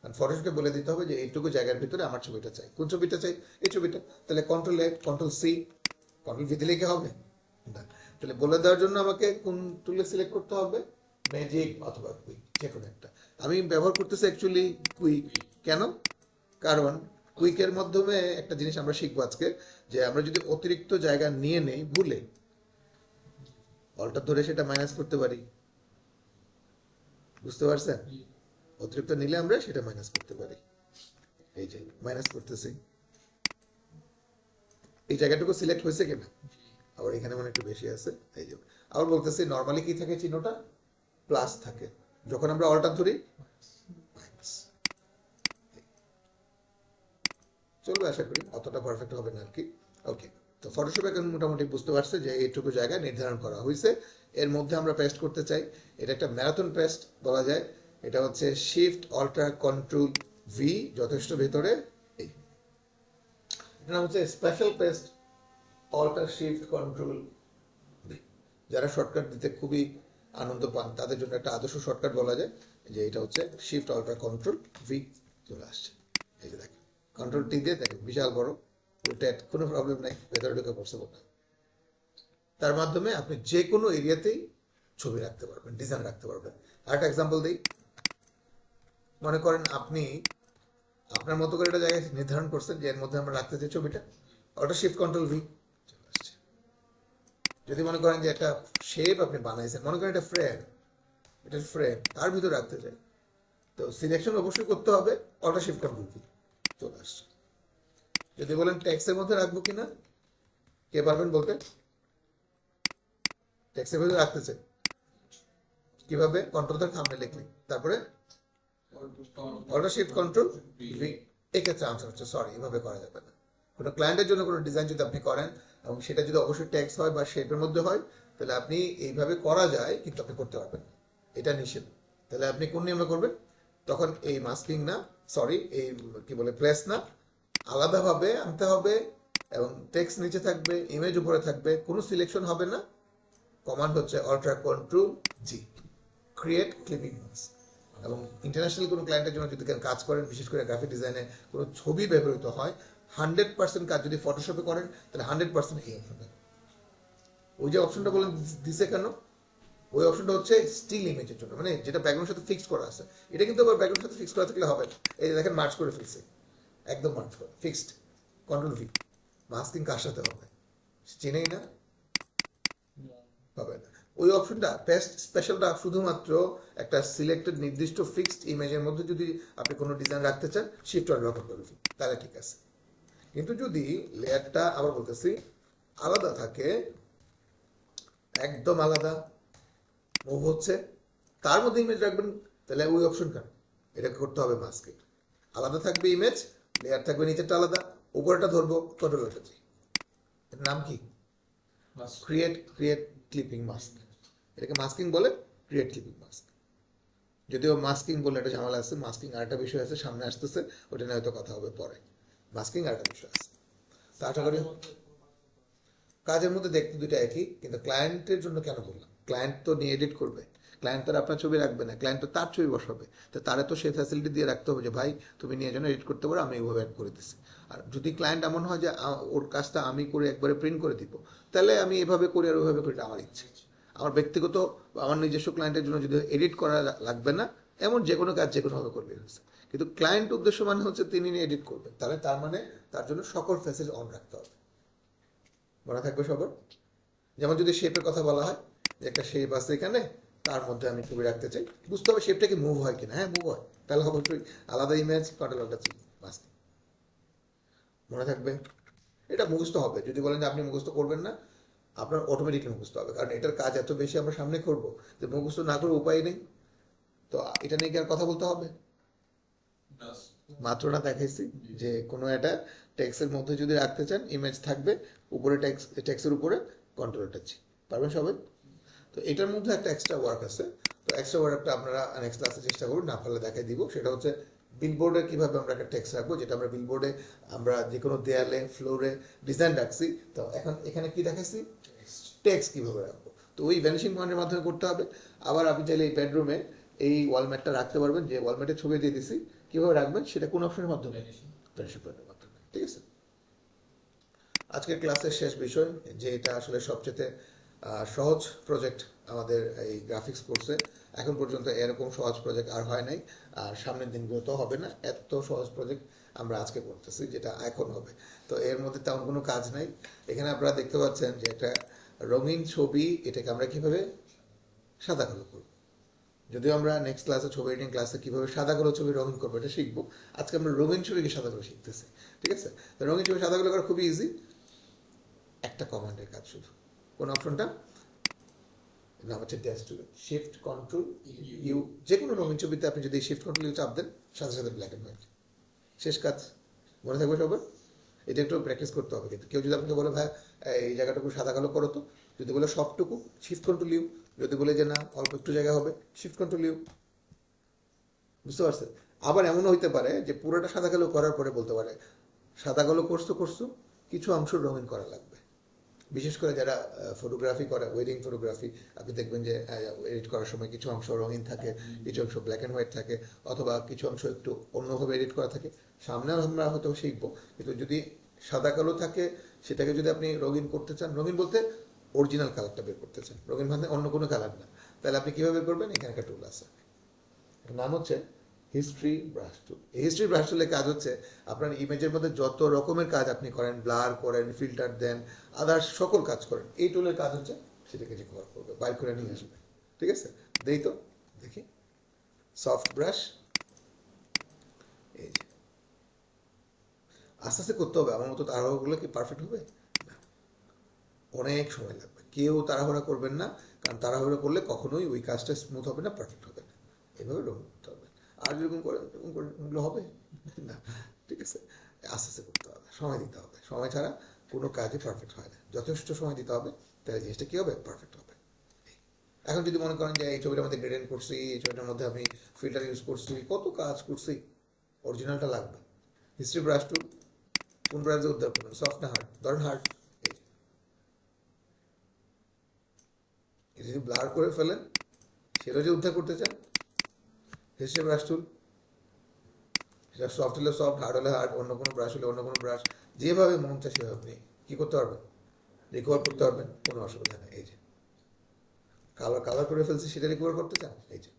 আর ফটোশপকে বলে দিতে হবে যে এইটুকু জায়গার ভিতরে আমার ছবিটা চাই, কোন ছবিটা চাই, এই ছবিটা, তাহলে কন্ট্রোল এ, কন্ট্রোল সি, কন্ট্রোল ভি দিলে কি হবে না, তাহলে বলে দেওয়ার জন্য আমাকে কোন টুলে সিলেক্ট করতে হবে, ম্যাজিক অথবা কুইক, যে কোনো একটা। আমি ব্যবহার করতেছি অ্যাকচুয়ালি কুইক, কেন, কারণ কুইকের মাধ্যমে একটা জিনিস আমরা শিখবো আজকে, যে আমরা যদি অতিরিক্ত জায়গা নিয়ে নেই ভুলে, অল্টার ধরে সেটা মাইনাস করতে পারি, বুঝতে পারছেন, অতিরিক্ত নিলে আমরা সেটা মাইনাস করতে পারি। এই যে মাইনাস করতেছি, এই জায়গাটুকু সিলেক্ট হয়েছে কিনা, আবার এখানে মনে একটু বেশি আছে, এই যে আবার বলতেছি নর্মালি কি থাকে চিহ্নটা, প্লাস থাকে, যখন আমরা অল্টার ধরি মাইনাস। চলবে আশা করি, অতটা পারফেক্ট হবে না আর কি। ওকে, তো ফটোশপ এখন মোটামুটি বুঝতে পারছে যে এইটুকু জায়গা নির্ধারণ করা হয়েছে, এর মধ্যে আমরা পেস্ট করতে চাই, এটা একটা ম্যারাথন পেস্ট বলা যায়, এটা হচ্ছে শিফট অল্টার কন্ট্রোল ভি, যথেষ্ট ভেতরে, এই এটা নাম হচ্ছে special paste, alt shift control V. যারা শর্টকাট দিতে খুবই আনন্দ পান তাদের জন্য একটা আদর্শ শর্টকাট বলা যায়, যে এটা হচ্ছে শিফট অল্টার কন্ট্রোল ভি, চলে আসছে। এই যে দেখেন কন্ট্রোল টি দিয়ে দেখেন বিশাল বড় রোটেট, কোনো প্রবলেম নাই, ভেতরে ঢুকে পড়ছে না। তার মাধ্যমে আপনি যে কোনো এরিয়াতেই ছবি রাখতে পারবেন, ডিজাইন রাখতে পারবেন। আরেকটা এক্সাম্পল দিই, মনে করেন আপনি আপনার মতো করে একটা জায়গায় নির্ধারণ করছেন যে এর মধ্যে আমরা রাখতে চাই ছবিটা, ওটা শিফট কন্ট্রোল ভি, চলে আসছে। যদি মনে করেন যে একটা শেপ আপনি বানাইছেন, মনে করেন এটা ফ্রেম, এটা ফ্রেম তার ভিতরে রাখতে চাই, তো সিলেকশন অবশ্যই করতে হবে, অল্টার শিফট কন্ট্রোল ভি, চলে আসছে। যদি বলেন টেক্সটের মধ্যে রাখবো কিনা, কে পারবেন বলতে, টেক্সটের ভিতরে রাখতে চাই কিভাবে? কন্ট্রোল তার সামনে লিখলি, তারপরে অল্টার শিফট কন্ট্রোল ভি। এক্ষেত্রে আনসার হচ্ছে সরি, এভাবে করা যাবে না। কোনো ক্লায়েন্টের জন্য কোনো ডিজাইন যদি আপনি করেন এবং সেটা যদি অবশ্যই টেক্সট হয় বা শেপের মধ্যে হয়, তাহলে আপনি এইভাবে করা যায় কিন্তু আপনি করতে পারবেন না, এটা নিষেধ। তাহলে আপনি কোন নিয়মে করবেন? তখন এই মাস্কিং না, সরি এই কি বলে প্রেস না, আলাদাভাবে আনতে হবে এবং টেক্সট নিচে থাকবে, ইমেজ উপরে থাকবে, কোনো সিলেকশন হবে না। কমান্ড হচ্ছে alt control G, create clipping mask. এবং ইন্টারন্যাশনাল কোনো ক্লায়েন্টের জন্য যদি কাজ করেন, বিশেষ করে গ্রাফিক ডিজাইনে কোনো ছবি ব্যবহৃত হয়, 100% কাজ যদি ফটোশপে করেন তাহলে 100% এই অপশনটা। ওই যে অপশনটা বলেন দিছে কেন, ওই অপশনটা হচ্ছে স্টিল ইমেজের জন্য, মানে যেটা ব্যাকগ্রাউন্ডের সাথে ফিক্স করা আছে। এটা কিন্তু আবার ব্যাকগ্রাউন্ডের সাথে ফিক্স করা থাকলে হবে না। এই যে দেখেন মার্চ করে ফেলছে, একদম মার্চ করে ফিক্সড, কন্ট্রোল ভি। মাস্কিং কার সাথে হবে? চেনেই না, হবে না। ওই অপশনটা পেস্ট স্পেশালটা শুধুমাত্র একটা সিলেক্টেড নির্দিষ্ট ফিক্সড ইমেজের মধ্যে যদি আপনি কোনো ডিজাইন রাখতে চান, শিফট আর লক করে দিন, তাহলে ঠিক আছে। কিন্তু যদি লেয়ারটা, আবার বলতেছি, আলাদা থাকে, একদম আলাদা, মুভ হচ্ছে, তার মধ্যে ইমেজ রাখবেন, তাহলে ওই অপশন কেন? এটাকে করতে হবে মাস্কে। আলাদা থাকবে ইমেজ, লেয়ার থাকবে নিচেরটা আলাদা, উপরেটা ধরবো কন্ট্রোল জি। এর নাম কি? Create clipping mask. এটাকে মাস্কিং বলে, ক্রিয়েট ক্লিপিং মাস্ক। যদিও মাস্কিং বলে একটা ঝামেলা আছে, মাস্কিং আরেকটা বিষয় আছে সামনে আসতেছে, ওটা নিয়ে হয়তো কথা হবে পরে। মাস্কিং আরেকটা বিষয় আছে। তা আশা করি কাজের মধ্যে দেখতে দুটো একই, কিন্তু ক্লায়েন্টের জন্য কেন বললাম? ক্লায়েন্ট তো নিয়ে এডিট করবে, ক্লায়েন্ট তো আর আপনার ছবি রাখবে না, ক্লায়েন্ট তো তার ছবি বসাবে। তো তারে তো সেই ফ্যাসিলিটি দিয়ে রাখতে হবে যে ভাই তুমি নিয়ে যেন এডিট করতে পারো, আমি এইভাবে অ্যাড করে দিচ্ছি। আর যদি ক্লায়েন্ট এমন হয় যে ওর কাজটা আমি করে একবারে প্রিন্ট করে দিব, তাহলে আমি এভাবে করি আর ওইভাবে করি, এটা আমার ইচ্ছে। আমার ব্যক্তিগত আমার নিজস্ব ক্লায়েন্টের জন্য যদি এডিট করা লাগবে না, এমন যে কোনো কাজ যে কোনোভাবে করবে হয়েছে। কিন্তু ক্লায়েন্ট উদ্দেশ্য মানে হচ্ছে তিনি নিয়ে এডিট করবেন, তাহলে তার মানে তার জন্য সকল ফ্যাসিলিটি অন রাখতে হবে। মনে থাকবে সবার? যেমন যদি শেপের কথা বলা হয়, যে একটা শেপ আছে এখানে, তার মধ্যে আমি ছবি রাখতে চাই, বুঝতে হবে শেপটা কি মুভ হয় কিনা। হ্যাঁ মুভ হয়, তাহলে অবশ্যই আলাদা ইমেজ কন্ট্রোল আলাদা ছবি, বাস। মনে থাকবে? এটা মুখস্থ হবে। যদি বলেন যে আপনি মুখস্থ করবেন না, আপনার অটোমেটিকলি মুখস্থ হবে, কারণ এটার কাজ এত বেশি আমরা সামনে করব যে মুখস্থ না করে উপায় নেই। তো এটা নিয়ে কি আর কথা বলতে হবে? মাত্র না দেখাইছি যে কোনো একটা টেক্সের মধ্যে যদি রাখতে চান, ইমেজ থাকবে, উপরে টেক্সের উপরে কন্ট্রোল টাচ, পারবেন সবাই? তো এটার মধ্যে একটা এক্সট্রা ওয়ার্ক আছে। তো এক্সট্রা ওয়ার্কটা আপনারা নেক্সট ক্লাসে চেষ্টা করুন, না পারলে দেখাই দিব। সেটা হচ্ছে বিলবোর্ডে কিভাবে আমরা একটা টেক্সট রাখবো, যেটা আমরা বিলবোর্ডে আমরা যে কোনো দেয়ালে ফ্লোরে ডিজাইন রাখছি। তো এখন এখানে কি দেখাইছি? টেক্সট কিভাবে রাখবো। তো ওই ভ্যানিশিং পয়েন্টের মাধ্যমে করতে হবে। আবার আপনি চাইলে এই বেডরুমে এই ওয়ালম্যাটটা রাখতে পারবেন, যে ওয়ালম্যাটের ছবি দিয়ে দিছি, কিভাবে রাখবেন সেটা কোন অপশনের মাধ্যমে? ভ্যানিশিং পয়েন্টের মাধ্যমে। ঠিক আছে, আজকের ক্লাসের শেষ বিষয়, যে এটা আসলে সবচেয়ে সহজ প্রজেক্ট আমাদের এই গ্রাফিক্স কোর্সে। এখন পর্যন্ত এরকম সহজ প্রজেক্ট আর হয় নাই, আর সামনের দিনগুলোতেও হবে না। এত সহজ প্রজেক্ট আমরা আজকে করতেছি, যেটা এখন হবে। তো এর মধ্যে তেমন কোনো কাজ নাই। এখানে আপনারা দেখতে পাচ্ছেন যে একটা রঙিন ছবি, এটাকে আমরা কিভাবে সাদা কালো করব। যদিও আমরা নেক্সট ক্লাসে, ছবি এডিটিং ক্লাসে কিভাবে সাদা কালো ছবি রঙিন করবো এটা শিখবো। আজকে আমরা রঙিন ছবিকে সাদা কালো শিখতেছি। ঠিক আছে, তো রঙিন ছবি সাদা কালো করা খুবই ইজি, একটা কমান্ডের কাজ শুধু। কোন অপশনটা? নাম হচ্ছে dash tool, shift control U. যে কোনো রঙিন ছবিতে আপনি যদি শিফট কন্ট্রোল ইউ চাপ দেন, সাথে সাথে ব্ল্যাক এন্ড হোয়াইট, শেষ কাজ। মনে থাকবে সবার? এটা একটু প্র্যাকটিস করতে হবে। কিন্তু কেউ যদি আপনাকে বলে ভাই এই জায়গাটুকু সাদা কালো করো, তো যদি বলে সবটুকু, শিফট কন্ট্রোল ইউ। যদি বলে যে না অল্প একটু জায়গা হবে, শিফট কন্ট্রোল ইউ। বুঝতে পারছেন? আবার এমনও হইতে পারে যে পুরোটা সাদা কালো করার পরে বলতে পারে সাদা কালো করছো, কিছু অংশ রঙিন করা লাগবে। বিশেষ করে যারা ফটোগ্রাফি করে, ওয়েডিং ফটোগ্রাফি, আপনি দেখবেন যে এডিট করার সময় কিছু অংশ রঙিন থাকে, কিছু অংশ ব্ল্যাক অ্যান্ড হোয়াইট থাকে, অথবা কিছু অংশ একটু অন্যভাবে এডিট করা থাকে। সামনে আমরা হয়তো শিখবো, কিন্তু যদি সাদা কালো থাকে, সেটাকে যদি আপনি রঙিন করতে চান, রঙিন বলতে অরিজিনাল কালারটা বের করতে চান, রঙিন মানে অন্য কোনো কালার না, তাহলে আপনি কীভাবে বের করবেন? এখানে একটা টুল আছে, নাম হচ্ছে হিস্ট্রি ব্রাশ টুল। এই হিস্ট্রি ব্রাশ টুলের কাজ হচ্ছে আপনার ইমেজের মধ্যে যত রকমের কাজ আপনি করেন, ব্লার করেন, ফিল্টার দেন, আদার্স সকল কাজ করেন, এই টুলের কাজ হচ্ছে সেটাকে রিকভার করবে, বাইর করে নিয়ে আসবে। ঠিক আছে, দেই তো দেখি। সফট ব্রাশ, এই যে আস্তে আস্তে করতে হবে, আমার মতো তাড়াহুড়োগুলো কি পারফেক্ট হবে? না, অনেক সময় লাগবে। কেউ তাড়াহুড়া করবেন না, কারণ তাড়াহুড়া করলে কখনোই ওই কাজটা স্মুথ হবে না, পারফেক্ট হবে না। এইভাবে রঙিন করতে হবে। আর যেরকম করেন এরকম করেন এগুলো হবে না। ঠিক আছে, আস্তে আস্তে করতে হবে, সময় দিতে হবে। সময় ছাড়া কোনো কাজই পারফেক্ট হয় না। যথেষ্ট সময় দিতে হবে, তাহলে জিনিসটা কি হবে, পারফেক্ট হবে। এখন যদি মনে করেন যে এই ছবিটার মধ্যে গ্রেডেন্ট করছি, এই ছবিটার মধ্যে আমি ফিল্টার ইউজ করছি, কত কাজ করছি, অরিজিনালটা লাগবে। হিস্ট্রি ব্রাশ টুল কোন ব্রাশে উদ্ধার করবেন, সফট না হার্ড? ধরেন হার্ড। এটা যদি ব্লার করে ফেলেন, সেটা যদি উদ্ধার করতে চান, হিস্ট্রি ব্রাশ টুল, সেটা সফট হলে সফট, হার্ড হলে হার্ড, অন্য কোনো ব্রাশ হলে অন্য কোনো ব্রাশ, যেভাবে মন চায় সেভাবে আপনি কি করতে পারবেন, রিকভার করতে পারবেন, কোনো অসুবিধা নেই। এই যে কালার কালার করে ফেলছি, সেটা রিকভার করতে চান, এই যে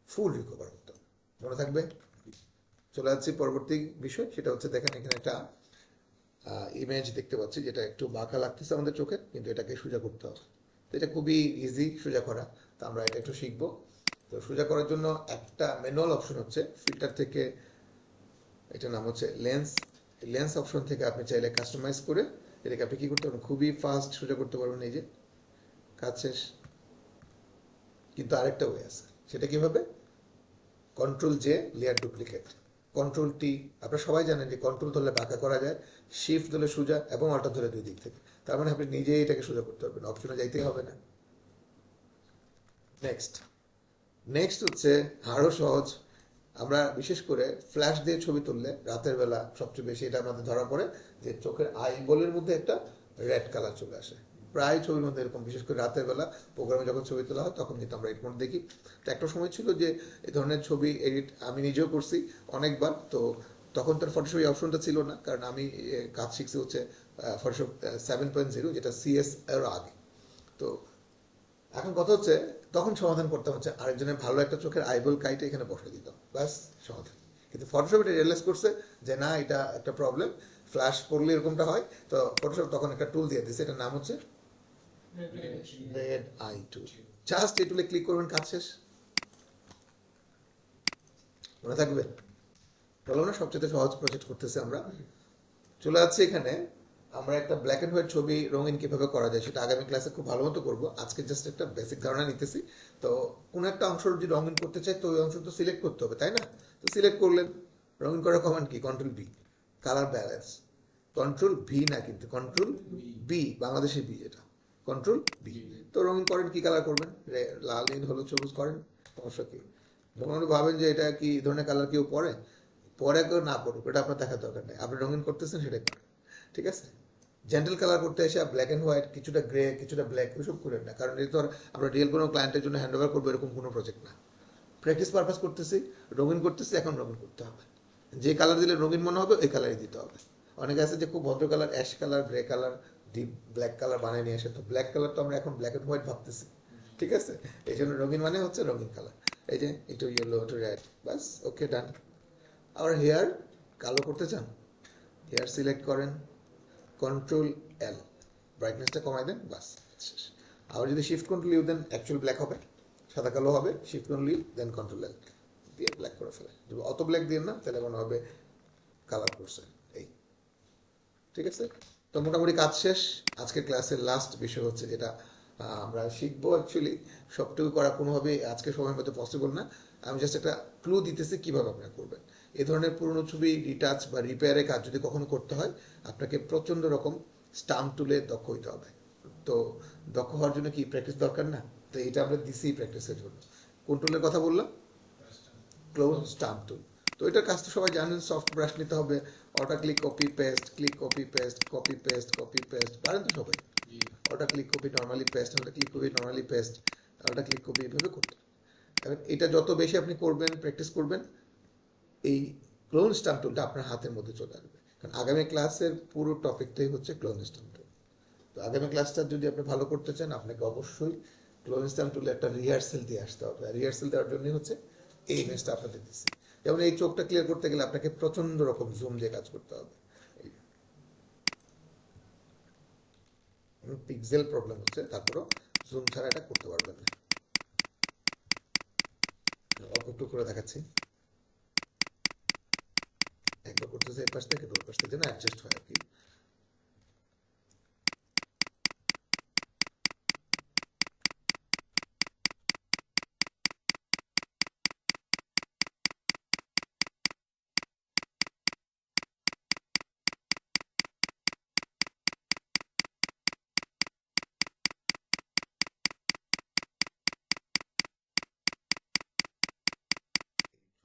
ফুল রিকভার করতে হবে। মনে থাকবে। চলে যাচ্ছি পরবর্তী বিষয়, সেটা হচ্ছে দেখেন এখানে একটা ইমেজ দেখতে পাচ্ছি, যেটা একটু বাঁকা লাগতেছে আমাদের চোখে, কিন্তু এটাকে সোজা করতে হবে। তো এটা খুবই ইজি সোজা করা, তো আমরা এটা একটু শিখবো। তো সোজা করার জন্য একটা ম্যানুয়াল অপশন হচ্ছে ফিল্টার থেকে, এটার নাম হচ্ছে লেন্স। লেন্স অপশন থেকে আপনি চাইলে কাস্টমাইজ করে এটাকে আপনি কি করতে পারবেন, খুবই ফাস্ট সোজা করতে পারবেন। এই যে কাজ শেষ। কিন্তু আরেকটা ওয়ে আছে, সেটা কিভাবে, control J layer duplicate, control T. আপনারা সবাই জানেন যে কন্ট্রোল ধরলে বাঁকা করা যায়, শিফট ধরলে সোজা, এবং অল্টার ধরে দুই দিক থেকে। তার মানে আপনি নিজেই এটাকে সোজা করতে পারবেন, অপশনে যাইতেই হবে না। নেক্সট, নেক্সট হচ্ছে আরো সহজ। আমরা বিশেষ করে ফ্ল্যাশ দিয়ে ছবি তুললে রাতের বেলা সবচেয়ে বেশি এটা আমাদের ধরা পড়ে, যে চোখের আই বলের মধ্যে একটা রেড কালার চলে আসে। প্রায় ছবির মধ্যে এরকম, বিশেষ করে রাতের বেলা প্রোগ্রামে যখন ছবি তোলা হয় তখন কিন্তু আমরা রেড মোড দেখি। তো একটা সময় ছিল যে এই ধরনের ছবি এডিট আমি নিজেও করছি অনেকবার। তো তখন তার ফটোশপ এই অপশনটা ছিল না, কারণ আমি কাজ শিখছি হচ্ছে ফটোশপ 7.0, যেটা সিএস এর আগে। তো এখন কথা হচ্ছে, তখন সমাধান করতাম হচ্ছে আরেকজনের ভালো একটা চোখের আইবল কাইটে এখানে বসে দিতাম, ব্যাস সমাধান। কিন্তু ফটোশপ এটা রিয়েলাইজ করছে যে না, এটা একটা প্রবলেম, ফ্ল্যাশ পড়লে এরকমটা হয়। তো ফটোশপ তখন একটা টুল দিয়ে দিয়েছে, এটার নাম হচ্ছে রেড আই টুল। জাস্ট এই টুলে ক্লিক করবেন, কাজ শেষ। মনে থাকবে। বললাম না সবচেয়ে সহজ প্রজেক্ট করতেছে আমরা। চলে যাচ্ছে এখানে, আমরা একটা ব্ল্যাক এন্ড হোয়াইট ছবি রঙিন কিভাবে করা যায় সেটা আগামী ক্লাসে খুব ভালো মতো করবো। আজকে জাস্ট একটা বেসিক ধারণা নিতেছি। তো কোন একটা অংশ যদি রঙিন করতে চাই, তো ওই অংশ তো সিলেক্ট করতে হবে, তাই না? তো সিলেক্ট করলেন, রঙিন করার কমান্ড কি, control B, colour balance. Control V না, কিন্তু কন্ট্রোল বি, বাংলাদেশি বি এটা, কন্ট্রোল বি। তো রঙিন করেন, কি কালার করবেন, লাল নীল হলুদ সবুজ করেন, সমস্যা কি? মনে মনে ভাবেন যে এটা কি এই ধরনের কালার কেউ পরে, পরে কেউ না পড়ুক, এটা আপনার দেখার দরকার নেই, আপনি রঙিন করতেছেন সেটাই করেন। ঠিক আছে। জেন্টাল কালার করতে এসে ব্ল্যাক অ্যান্ড হোয়াইট, কিছুটা গ্রে কিছুটা ব্ল্যাক, ওইসব করেন না, কারণ এটা তো আর আমরা রিয়েল কোনো ক্লায়েন্টের জন্য হ্যান্ড ওভার করবো এরকম কোনো প্রজেক্ট না। প্র্যাকটিস পারপাস করতেছি, রঙিন করতেছি, এখন রঙিন করতে হবে। যে কালার দিলে রঙিন মনে হবে ওই কালারই দিতে হবে। অনেকে আছে যে খুব ভদ্র colour, ash colour, grey colour, deep black colour বানিয়ে নিয়ে আসে। তো ব্ল্যাক কালার তো আমরা এখন ব্ল্যাক অ্যান্ড হোয়াইট ভাবতেছি। ঠিক আছে, এই জন্য রঙিন মানে হচ্ছে রঙিন কালার। এই যে একটু ইয়েলো একটু রেড, বাস, ওকে, ডান। আবার হেয়ার কালো করতে চান, হেয়ার সিলেক্ট করেন, কন্ট্রোল এল, ব্রাইটনেসটা কমাই দেন, বাস, শেষ। আবার যদি শিফট কন্ট্রোল ইউ দেন, অ্যাকচুয়াল ব্ল্যাক হবে, সাদা কালো হবে। শিফট কন্ট্রোল ইউ দেন কন্ট্রোল এল দিয়ে ব্ল্যাক করে ফেলে। যদি অত ব্ল্যাক দিয়ে না, তাহলে মনে হবে কালার করছে। এই, ঠিক আছে। তো মোটামুটি কাজ শেষ। আজকের ক্লাসের লাস্ট বিষয় হচ্ছে যেটা আমরা শিখবো। অ্যাকচুয়ালি সবটুকু করা কোনোভাবেই আজকে সময়ের মধ্যে পসিবল না। আমি জাস্ট একটা ক্লু দিতেছি কিভাবে আপনারা করবেন। এই ধরনের পুরনো ছবি রিটাচ বা রিপেয়ারের কাজ যদি কখনো করতে হয়, আপনাকে প্রচন্ড রকম স্টাম্প তুলে দক্ষ হইতে হবে। তো দক্ষ হওয়ার জন্য কি প্র্যাকটিস দরকার না? তো এটা আমরা দিছি প্র্যাকটিসের জন্য। কোন টুলের কথা বললাম? ক্লোন স্টাম্প টুল। তো এটার কাজ তো সবাই জানেন, সফট ব্রাশ নিতে হবে, auto click copy paste, click copy paste, copy paste, copy paste, পারেন তো সবাই? Auto click copy normally paste, auto click copy normally paste, auto click copy, এভাবে করতে। এখন এটা যত বেশি আপনি করবেন, প্র্যাকটিস করবেন, এই ক্লোন স্টাম্প টুলটা আপনার হাতের মধ্যে চলে আসবে। কারণ আগামী ক্লাসের পুরো টপিকটাই হচ্ছে ক্লোন স্টাম্প টুল। তো আগামী ক্লাসটা যদি আপনি ভালো করতে চান, আপনাকে অবশ্যই ক্লোন স্টাম্প টুলে একটা রিহার্সেল দিয়ে আসতে হবে। রিহার্সেল দেওয়ার জন্যই হচ্ছে এই ইমেজটা আপনাদের দিচ্ছি। যেমন এই চোখটা ক্লিয়ার করতে গেলে আপনাকে প্রচন্ড রকম জুম দিয়ে কাজ করতে হবে। পিক্সেল প্রবলেম হচ্ছে, তারপরও জুম ছাড়া এটা করতে পারবেন না। অল্প একটু করে দেখাচ্ছি। একবার করতেছে এই পাশ থেকে, ওই পাশ থেকে যেন অ্যাডজাস্ট হয় আর কি।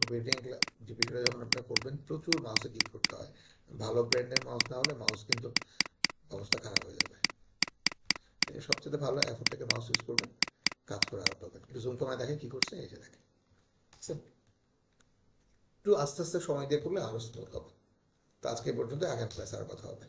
গ্রেডিং জিপিটা যখন আপনি করবেন প্রচুর মাউসে ক্লিক করতে হয়। ভালো ব্র্যান্ডের মাউস না হলে মাউস কিন্তু অবস্থা খারাপ হয়ে যাবে। এই সবচেয়ে ভালো এফোর থেকে মাউস ইউজ করবেন, কাজ করে আরো পাবেন। একটু জুম কমায় দেখেন কি করছে, এই যে দেখেন, বুঝছেন? একটু আস্তে আস্তে সময় দিয়ে করলে আরো স্মুথ হবে। তো আজকে এই পর্যন্ত, আগামী ক্লাসে আর কথা হবে।